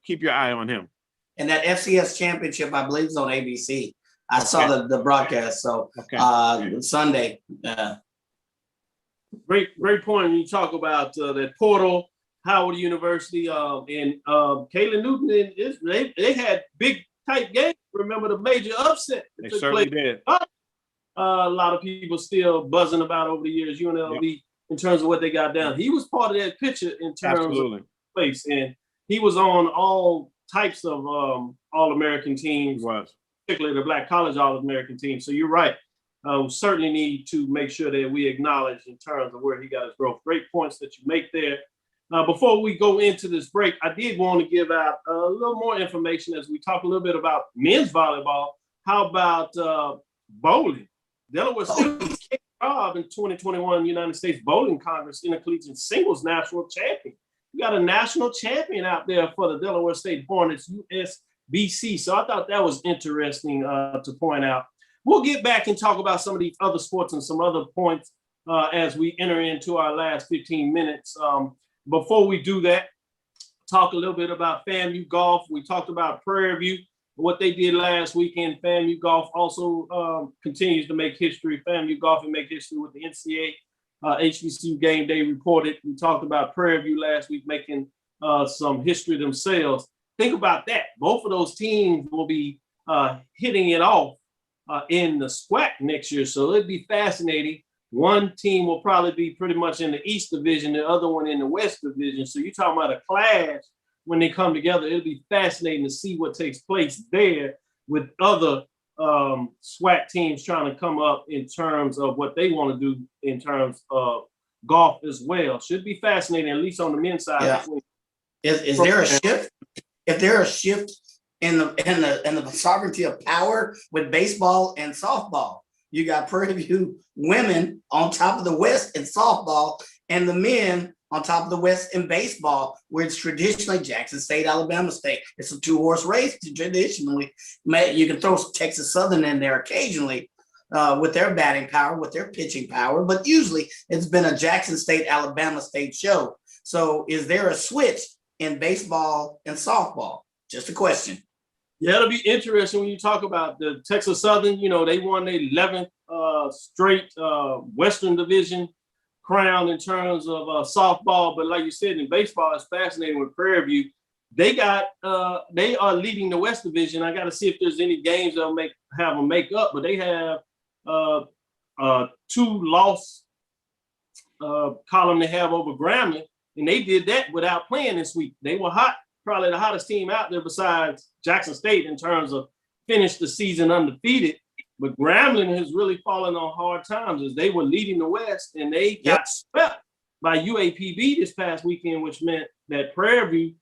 keep your eye on him. And that FCS championship, I believe, is on ABC. I saw the broadcast. So Sunday. Great point when you talk about that portal. Howard University and Kayla Newton, they had big tight games. Remember the major upset? They certainly did. A lot of people still buzzing about over the years UNLV in terms of what they got down. He was part of that picture in terms of place, and he was on all types of All-American teams, particularly the Black College All-American team. So you're right. We certainly need to make sure that we acknowledge in terms of where he got his growth. Great points that you make there. Before we go into this break, I did want to give out a little more information as we talk a little bit about men's volleyball. How about bowling? Delaware State kicked off in 2021 United States Bowling Congress Intercollegiate Singles National Champion. We got a national champion out there for the Delaware State Hornets, USBC. So I thought that was interesting to point out. We'll get back and talk about some of these other sports and some other points as we enter into our last 15 minutes. Before we do that, talk a little bit about FAMU Golf. We talked about Prairie View, what they did last weekend. FAMU Golf also continues to make history. FAMU Golf and make history with the NCAA HBCU Game Day reported. We talked about Prairie View last week making some history themselves. Think about that. Both of those teams will be hitting it off in the SWAC next year. So it'd be fascinating. One team will probably be pretty much in the East Division, the other one in the West Division. So you're talking about a clash when they come together. It'll be fascinating to see what takes place there with other SWAC teams trying to come up in terms of what they want to do in terms of golf as well. Should be fascinating, at least on the men's side. Yeah. Is there a shift? If there a shift in the sovereignty of power with baseball and softball? You got Prairie View women on top of the West in softball and the men on top of the West in baseball, where it's traditionally Jackson State, Alabama State. It's a 2-horse race traditionally. You can throw Texas Southern in there occasionally with their batting power, with their pitching power, but usually it's been a Jackson State, Alabama State show. So is there a switch in baseball and softball? Just a question. Yeah, it'll be interesting when you talk about the Texas Southern. You know, they won their 11th straight Western Division crown in terms of softball. But like you said, in baseball, it's fascinating with Prairie View. They are leading the West Division. I got to see if there's any games that'll have them make up. But they have 2-loss column they have over Grambling, and they did that without playing this week. They were hot. Probably the hottest team out there besides Jackson State in terms of finished the season undefeated. But Grambling has really fallen on hard times as they were leading the West, and they got swept by UAPB this past weekend, which meant that Prairie View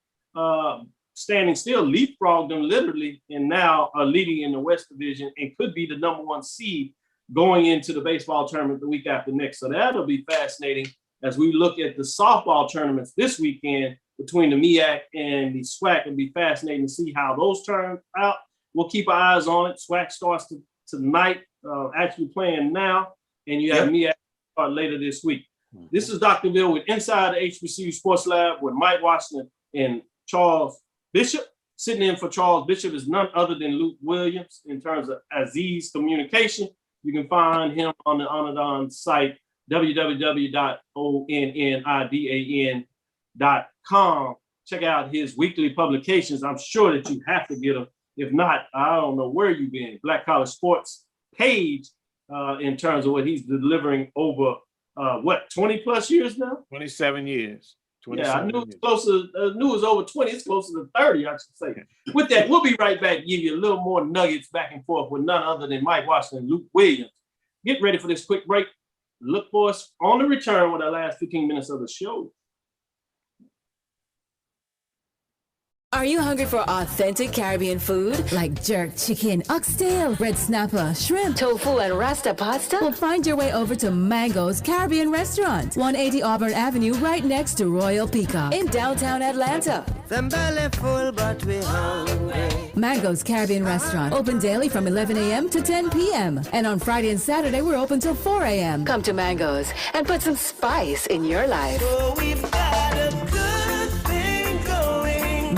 standing still leapfrogged them literally, and now are leading in the West Division and could be the number 1 seed going into the baseball tournament the week after next. So that'll be fascinating. as we look at the softball tournaments this weekend between the MEAC and the SWAC. It'll be fascinating to see how those turn out. We'll keep our eyes on it. SWAC starts tonight, actually playing now, and you have MEAC start later this week. This is Dr. Bill with Inside the HBCU Sports Lab with Mike Washington and Charles Bishop. Sitting in for Charles Bishop is none other than Luke Williams in terms of Aziz Communication. You can find him on the Onondaga site, www.onnidan.com. Check out his weekly publications. I'm sure that you have to get them. If not, I don't know where you've been. Black College Sports page in terms of what he's delivering over 20 plus years now? 27 years. Yeah, I knew it was closer. Knew it was over 20. It's closer to 30, I should say. With that, we'll be right back. Give you a little more nuggets back and forth with none other than Mike Washington and Luke Williams. Get ready for this quick break. Look for us on the return with our last 15 minutes of the show. Are you hungry for authentic Caribbean food like jerk chicken, oxtail, red snapper, shrimp, tofu, and rasta pasta? Well, find your way over to Mango's Caribbean Restaurant, 180 Auburn Avenue, right next to Royal Peacock in downtown Atlanta. Them belly full, but we hungry. Mango's Caribbean Restaurant, open daily from 11 a.m. to 10 p.m. And on Friday and Saturday, we're open till 4 a.m. Come to Mango's and put some spice in your life. So we've got a good thing going.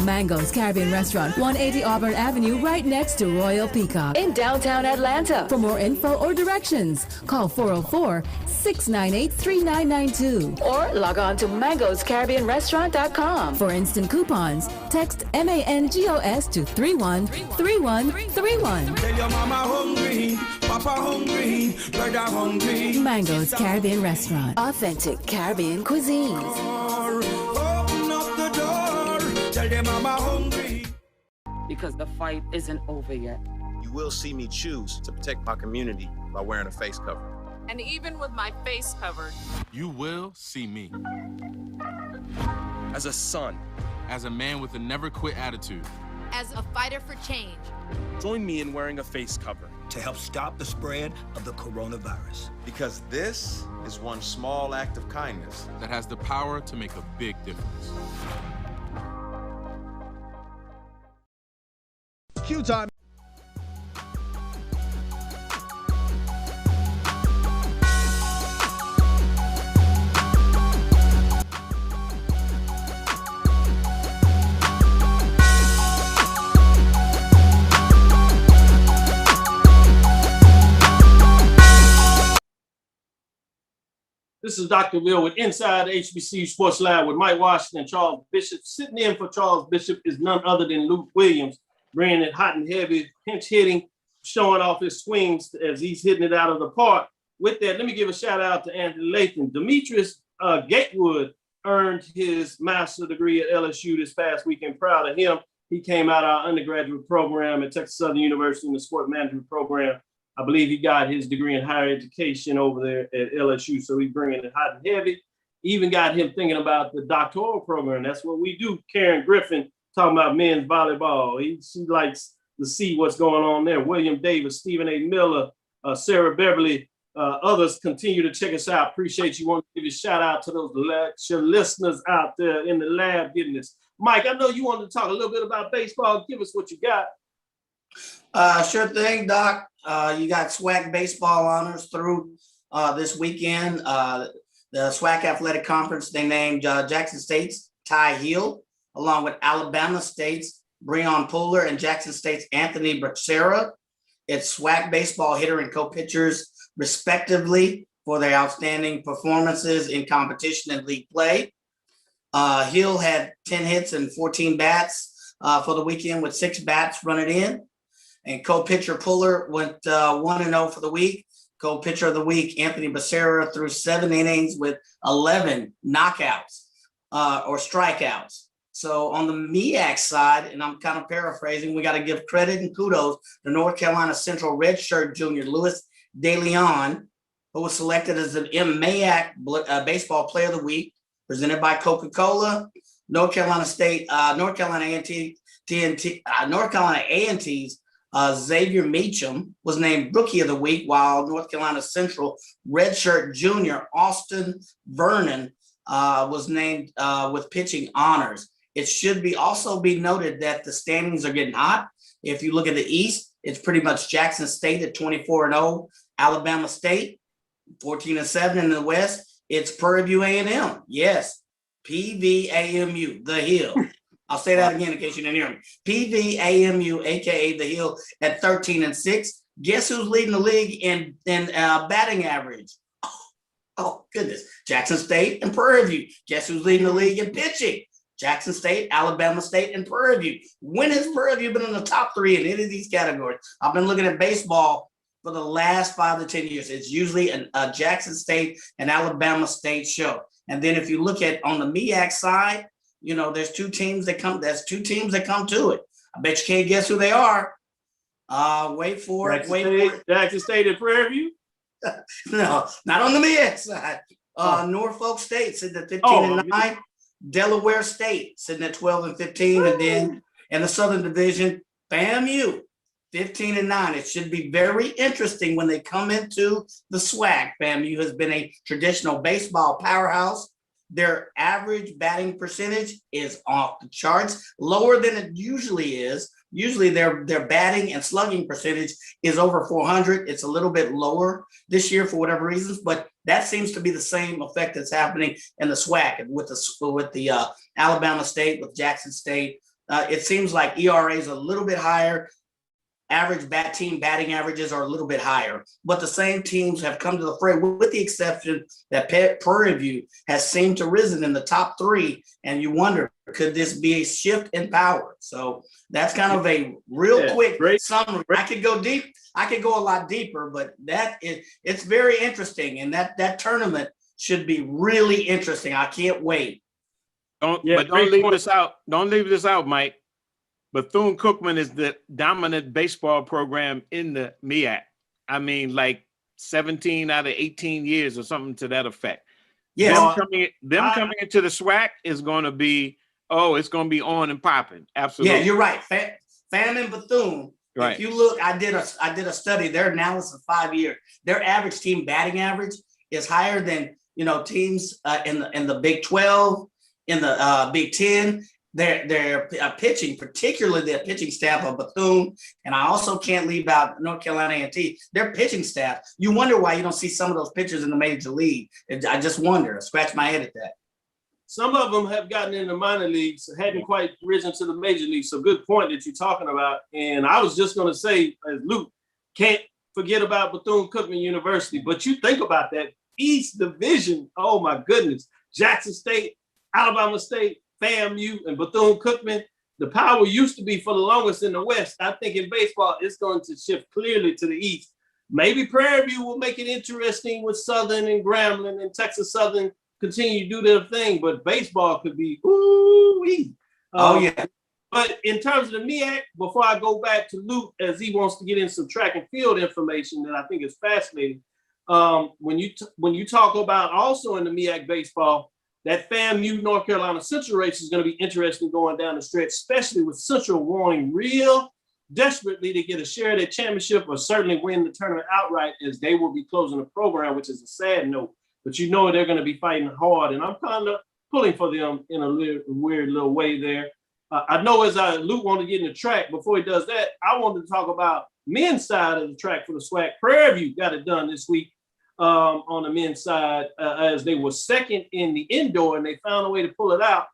Mango's Caribbean Restaurant, 180 Auburn Avenue, right next to Royal Peacock in downtown Atlanta. For more info or directions, call 404-698-3992 or log on to mangoscaribbeanrestaurant.com. For instant coupons, text MANGOS to 313131. Tell your mama hungry, papa hungry, brother hungry. Mango's Caribbean Restaurant, authentic Caribbean cuisines. Open up the door, tell them mama hungry. Because the fight isn't over yet. You will see me choose to protect my community by wearing a face cover. And even with my face covered, you will see me. As a son, as a man with a never quit attitude, as a fighter for change. Join me in wearing a face cover to help stop the spread of the coronavirus. Because this is one small act of kindness that has the power to make a big difference. Cue time. This is Dr. Will with Inside the HBCU Sports Lab with Mike Washington and Charles Bishop. Sitting in for Charles Bishop is none other than Luke Williams, bringing it hot and heavy, pinch hitting, showing off his swings as he's hitting it out of the park. With that, let me give a shout out to Anthony Lathan. Demetrius Gatewood earned his master's degree at LSU this past weekend. Proud of him. He came out of our undergraduate program at Texas Southern University in the sport management program. I believe he got his degree in higher education over there at LSU, so he's bringing it hot and heavy. Even got him thinking about the doctoral program. That's what we do. Karen Griffin talking about men's volleyball. She likes to see what's going on there. William Davis, Stephen A. Miller, Sarah Beverly, others continue to check us out. Appreciate you. Want to give a shout out to those lecture listeners out there in the lab getting this. Mike, I know you wanted to talk a little bit about baseball. Give us what you got. Sure thing, Doc. You got SWAC baseball honors through this weekend. The SWAC Athletic Conference, they named Jackson State's Ty Hill, along with Alabama State's Breon Pooler and Jackson State's Anthony Becerra. It's SWAC baseball hitter and co-pitchers, respectively, for their outstanding performances in competition and league play. Hill had 10 hits and 14 bats for the weekend with 6 bats running in. And co-pitcher Puller went 1-0 for the week. Co-pitcher of the week, Anthony Becerra, threw 7 innings with 11 knockouts or strikeouts. So on the MEAC side, and I'm kind of paraphrasing, we got to give credit and kudos to North Carolina Central redshirt junior Louis DeLeon, who was selected as the MEAC Baseball Player of the Week, presented by Coca-Cola. North Carolina A&T's Xavier Meacham was named Rookie of the Week, while North Carolina Central redshirt junior Austin Vernon was named with pitching honors. It should also be noted that the standings are getting hot. If you look at the East, it's pretty much Jackson State at 24-0, Alabama State 14-7 in the West. It's Prairie View A&M. Yes, PVAMU, the Hill. I'll say that again in case you didn't hear me. PVAMU, aka the Hill, at 13-6. Guess who's leading the league in batting average? Oh goodness, Jackson State and Prairie View. Guess who's leading the league in pitching? Jackson State, Alabama State, and Prairie View. When has Prairie View been in the top 3 in any of these categories? I've been looking at baseball for the last 5 to 10 years. It's usually a Jackson State and Alabama State show. And then if you look at on the MEAC side, you know, there's 2 teams that come. There's 2 teams that come to it. I bet you can't guess who they are. Wait for it. Jackson State and Prairie View. No, not on the MEAC side. Norfolk State sitting at 15-9. Delaware State sitting at 12-15, and then in the Southern Division, FAMU 15-9. It should be very interesting when they come into the SWAC. FAMU has been a traditional baseball powerhouse. Their average batting percentage is off the charts, lower than it usually is. Usually their batting and slugging percentage is over 400. It's a little bit lower this year for whatever reasons, but that seems to be the same effect that's happening in the SWAC with the Alabama State, with Jackson State. It seems like ERA is a little bit higher. Average team batting averages are a little bit higher, but the same teams have come to the fray, with the exception that Prairie View has seemed to risen in the top 3. And you wonder, could this be a shift in power? So that's kind of a real quick summary. I could go deep. I could go a lot deeper, but it's very interesting. And that tournament should be really interesting. I can't wait. Don't leave this out. Don't leave this out, Mike. Bethune-Cookman is the dominant baseball program in the MEAC. I mean, like 17 out of 18 years or something to that effect. Yeah, them coming into the SWAC is going to be, it's going to be on and popping. Absolutely. Yeah, you're right. Fam and Bethune. Right. If you look, I did a study. Their analysis of 5 years. Their average team batting average is higher than teams in the Big 12, in the Big 10. Their pitching, particularly their pitching staff of Bethune, and I also can't leave out North Carolina A&T. Their pitching staff, you wonder why you don't see some of those pitchers in the major league. I just wonder, scratch my head at that. Some of them have gotten in the minor leagues, hadn't quite risen to the major league. So good point that you're talking about. And I was just going to say, as Luke, can't forget about Bethune-Cookman University. But you think about that East Division, oh my goodness, Jackson State, Alabama State, FAMU, and Bethune-Cookman. The power used to be for the longest in the West. I think in baseball, it's going to shift clearly to the East. Maybe Prairie View will make it interesting with Southern and Grambling, and Texas Southern continue to do their thing, but baseball could be ooh-wee. Yeah. But in terms of the MEAC, before I go back to Luke, as he wants to get in some track and field information that I think is fascinating, when you talk about also in the MEAC baseball, that FAMU North Carolina Central race is going to be interesting going down the stretch, especially with Central wanting real desperately to get a share of that championship or certainly win the tournament outright, as they will be closing the program, which is a sad note. But they're going to be fighting hard, and I'm kind of pulling for them in a weird little way there. I know as Luke wanted to get in the track, before he does that, I wanted to talk about men's side of the track for the SWAC. Prairie View got it done this week. On the men's side, as they were second in the indoor, and they found a way to pull it out,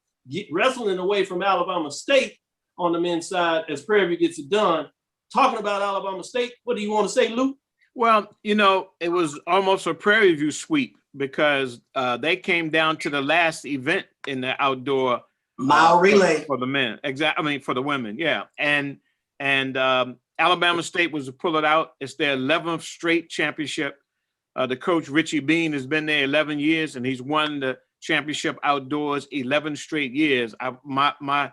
wrestling away from Alabama State on the men's side as Prairie View gets it done. Talking about Alabama State, what do you want to say, Luke? Well, it was almost a Prairie View sweep because they came down to the last event in the outdoor mile relay for the men. Exactly. I mean, for the women. Yeah. And Alabama State was to pull it out. It's their 11th straight championship. The coach, Richie Bean, has been there 11 years, and he's won the championship outdoors 11 straight years. My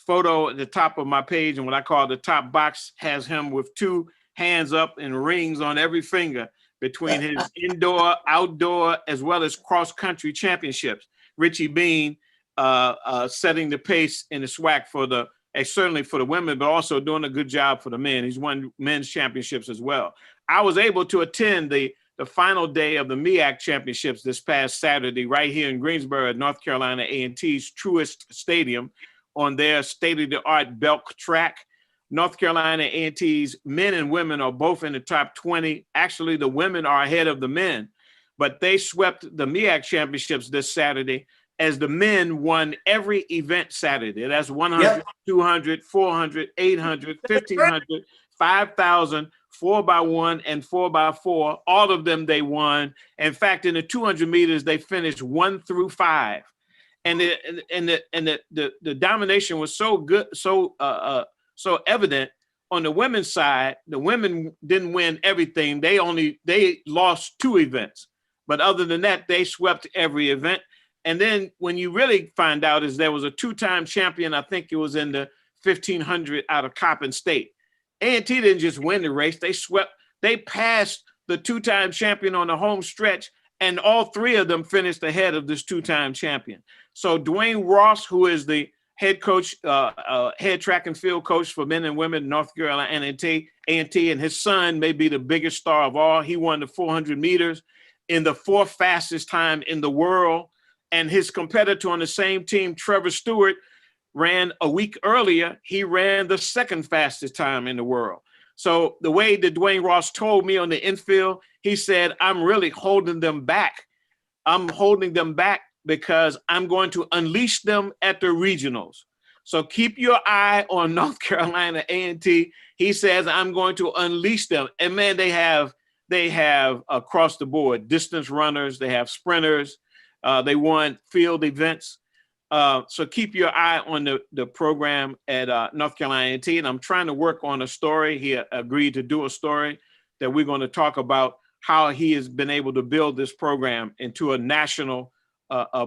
photo at the top of my page, and what I call the top box, has him with 2 hands up and rings on every finger between his indoor, outdoor, as well as cross-country championships. Richie Bean setting the pace in the SWAC for the and certainly for the women, but also doing a good job for the men. He's won men's championships as well. I was able to attend the final day of the MEAC championships this past Saturday right here in Greensboro, North Carolina A&T's Truist Stadium on their state-of-the-art Belk track. North Carolina A&T's men and women are both in the top 20. Actually, the women are ahead of the men, but they swept the MEAC championships this Saturday as the men won every event Saturday. That's 100, 200, 400, 800, 1,500, 5,000, 4x1 and 4x4. All of them they won. In fact, in the 200 meters, they finished 1 through 5. And the domination was so good, so evident on the women's side. The women didn't win everything. They lost 2 events. But other than that, they swept every event. And then when you really find out is there was a 2-time champion, I think it was in the 1,500 out of Coppin State. A&T didn't just win the race. They passed the 2-time champion on the home stretch, and all 3 of them finished ahead of this 2-time champion. So Dwayne Ross, who is the head coach, head track and field coach for men and women in North Carolina A&T, and his son may be the biggest star of all. He won the 400 meters in the 4th fastest time in the world. And his competitor on the same team, Trevor Stewart, ran a week earlier. He ran the 2nd fastest time in the world. So the way that Dwayne Ross told me on the infield, he said, I'm really holding them back. I'm holding them back because I'm going to unleash them at the regionals. So keep your eye on North Carolina A&T. He says, I'm going to unleash them. And man, they have across the board, distance runners, they have sprinters, they won field events. So keep your eye on the program at North Carolina A&T. And I'm trying to work on a story. He agreed to do a story that we're going to talk about how he has been able to build this program into a national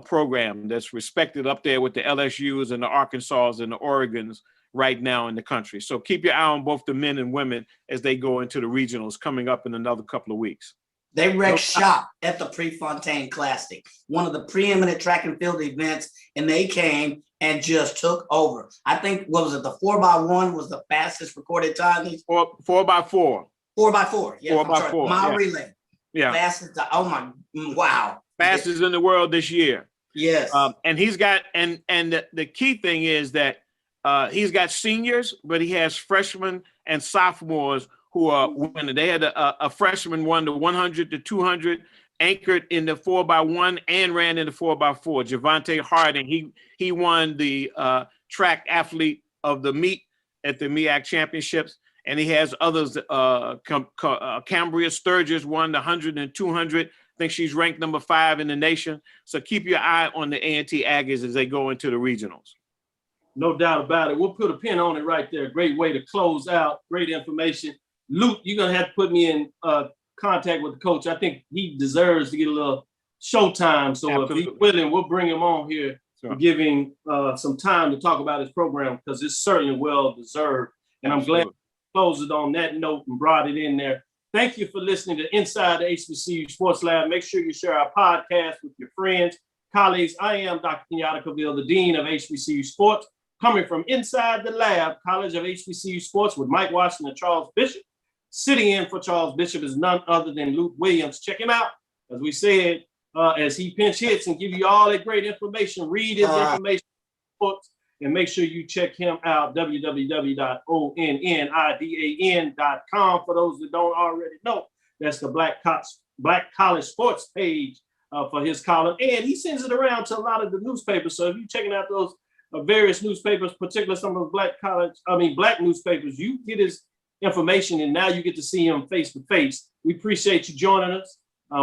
program that's respected up there with the LSUs and the Arkansas and the Oregons right now in the country. So keep your eye on both the men and women as they go into the regionals coming up in another couple of weeks. They wrecked shop at the Prefontaine Classic, one of the preeminent track and field events, and they came and just took over. I think, what was it, the 4x1 was the fastest recorded time? 4x4. 4x4, yeah. 4x4. Mile relay. Yeah. Fastest, wow. Fastest in the world this year. Yes. And he's got, and the key thing is that he's got seniors, but he has freshmen and sophomores who are winning. They had a freshman won the 100 to 200, anchored in the 4x1 and ran in the 4x4. Javante Harding, he won the track athlete of the meet at the MEAC championships, and he has others. Cambria Sturgis won the 100 and 200. I think she's ranked number 5 in the nation. So keep your eye on the A&T Aggies as they go into the regionals. No doubt about it. We'll put a pin on it right there. Great way to close out. Great information. Luke, you're going to have to put me in contact with the coach. I think he deserves to get a little showtime. So Absolutely. If he's willing, we'll bring him on here to give him some time to talk about his program because it's certainly well deserved. And I'm glad to close it on that note and brought it in there. Thank you for listening to Inside the HBCU Sports Lab. Make sure you share our podcast with your friends, colleagues. I am Dr. Kenyatta Cavill, the Dean of HBCU Sports, coming from inside the lab, College of HBCU Sports with Mike Washington and Charles Bishop. Sitting in for Charles Bishop is none other than Luke Williams. Check him out, as we said, as he pinch hits and give you all that great information. Read his information books and make sure you check him out, www.onnidan.com. For those that don't already know, that's the Black College Sports page for his column. And he sends it around to a lot of the newspapers. So if you're checking out those various newspapers, particularly some of those black newspapers, you get his information, and now you get to see him face to face. We appreciate you joining us.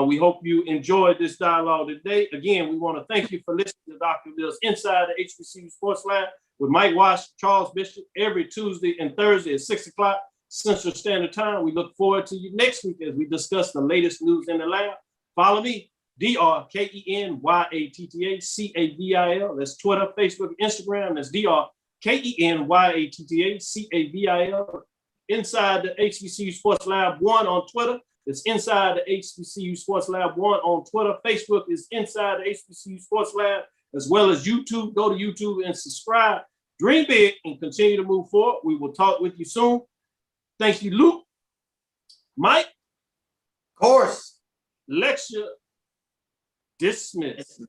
We hope you enjoyed this dialogue today. Again, we want to thank you for listening to Dr. Bill's Inside the HBCU Sports Lab with Mike Wash, Charles Bishop, every Tuesday and Thursday at 6 o'clock Central Standard Time. We look forward to you next week as we discuss the latest news in the lab. Follow me, DrKenyattaCavil. That's Twitter, Facebook, Instagram. That's DrKenyattaCavil. Inside the HBCU Sports Lab 1 on Twitter. It's Inside the HBCU Sports Lab 1 on Twitter. Facebook is Inside the HBCU Sports Lab, as well as YouTube. Go to YouTube and subscribe. Dream big and continue to move forward. We will talk with you soon. Thank you, Luke. Mike. Of course. Lecture dismissed.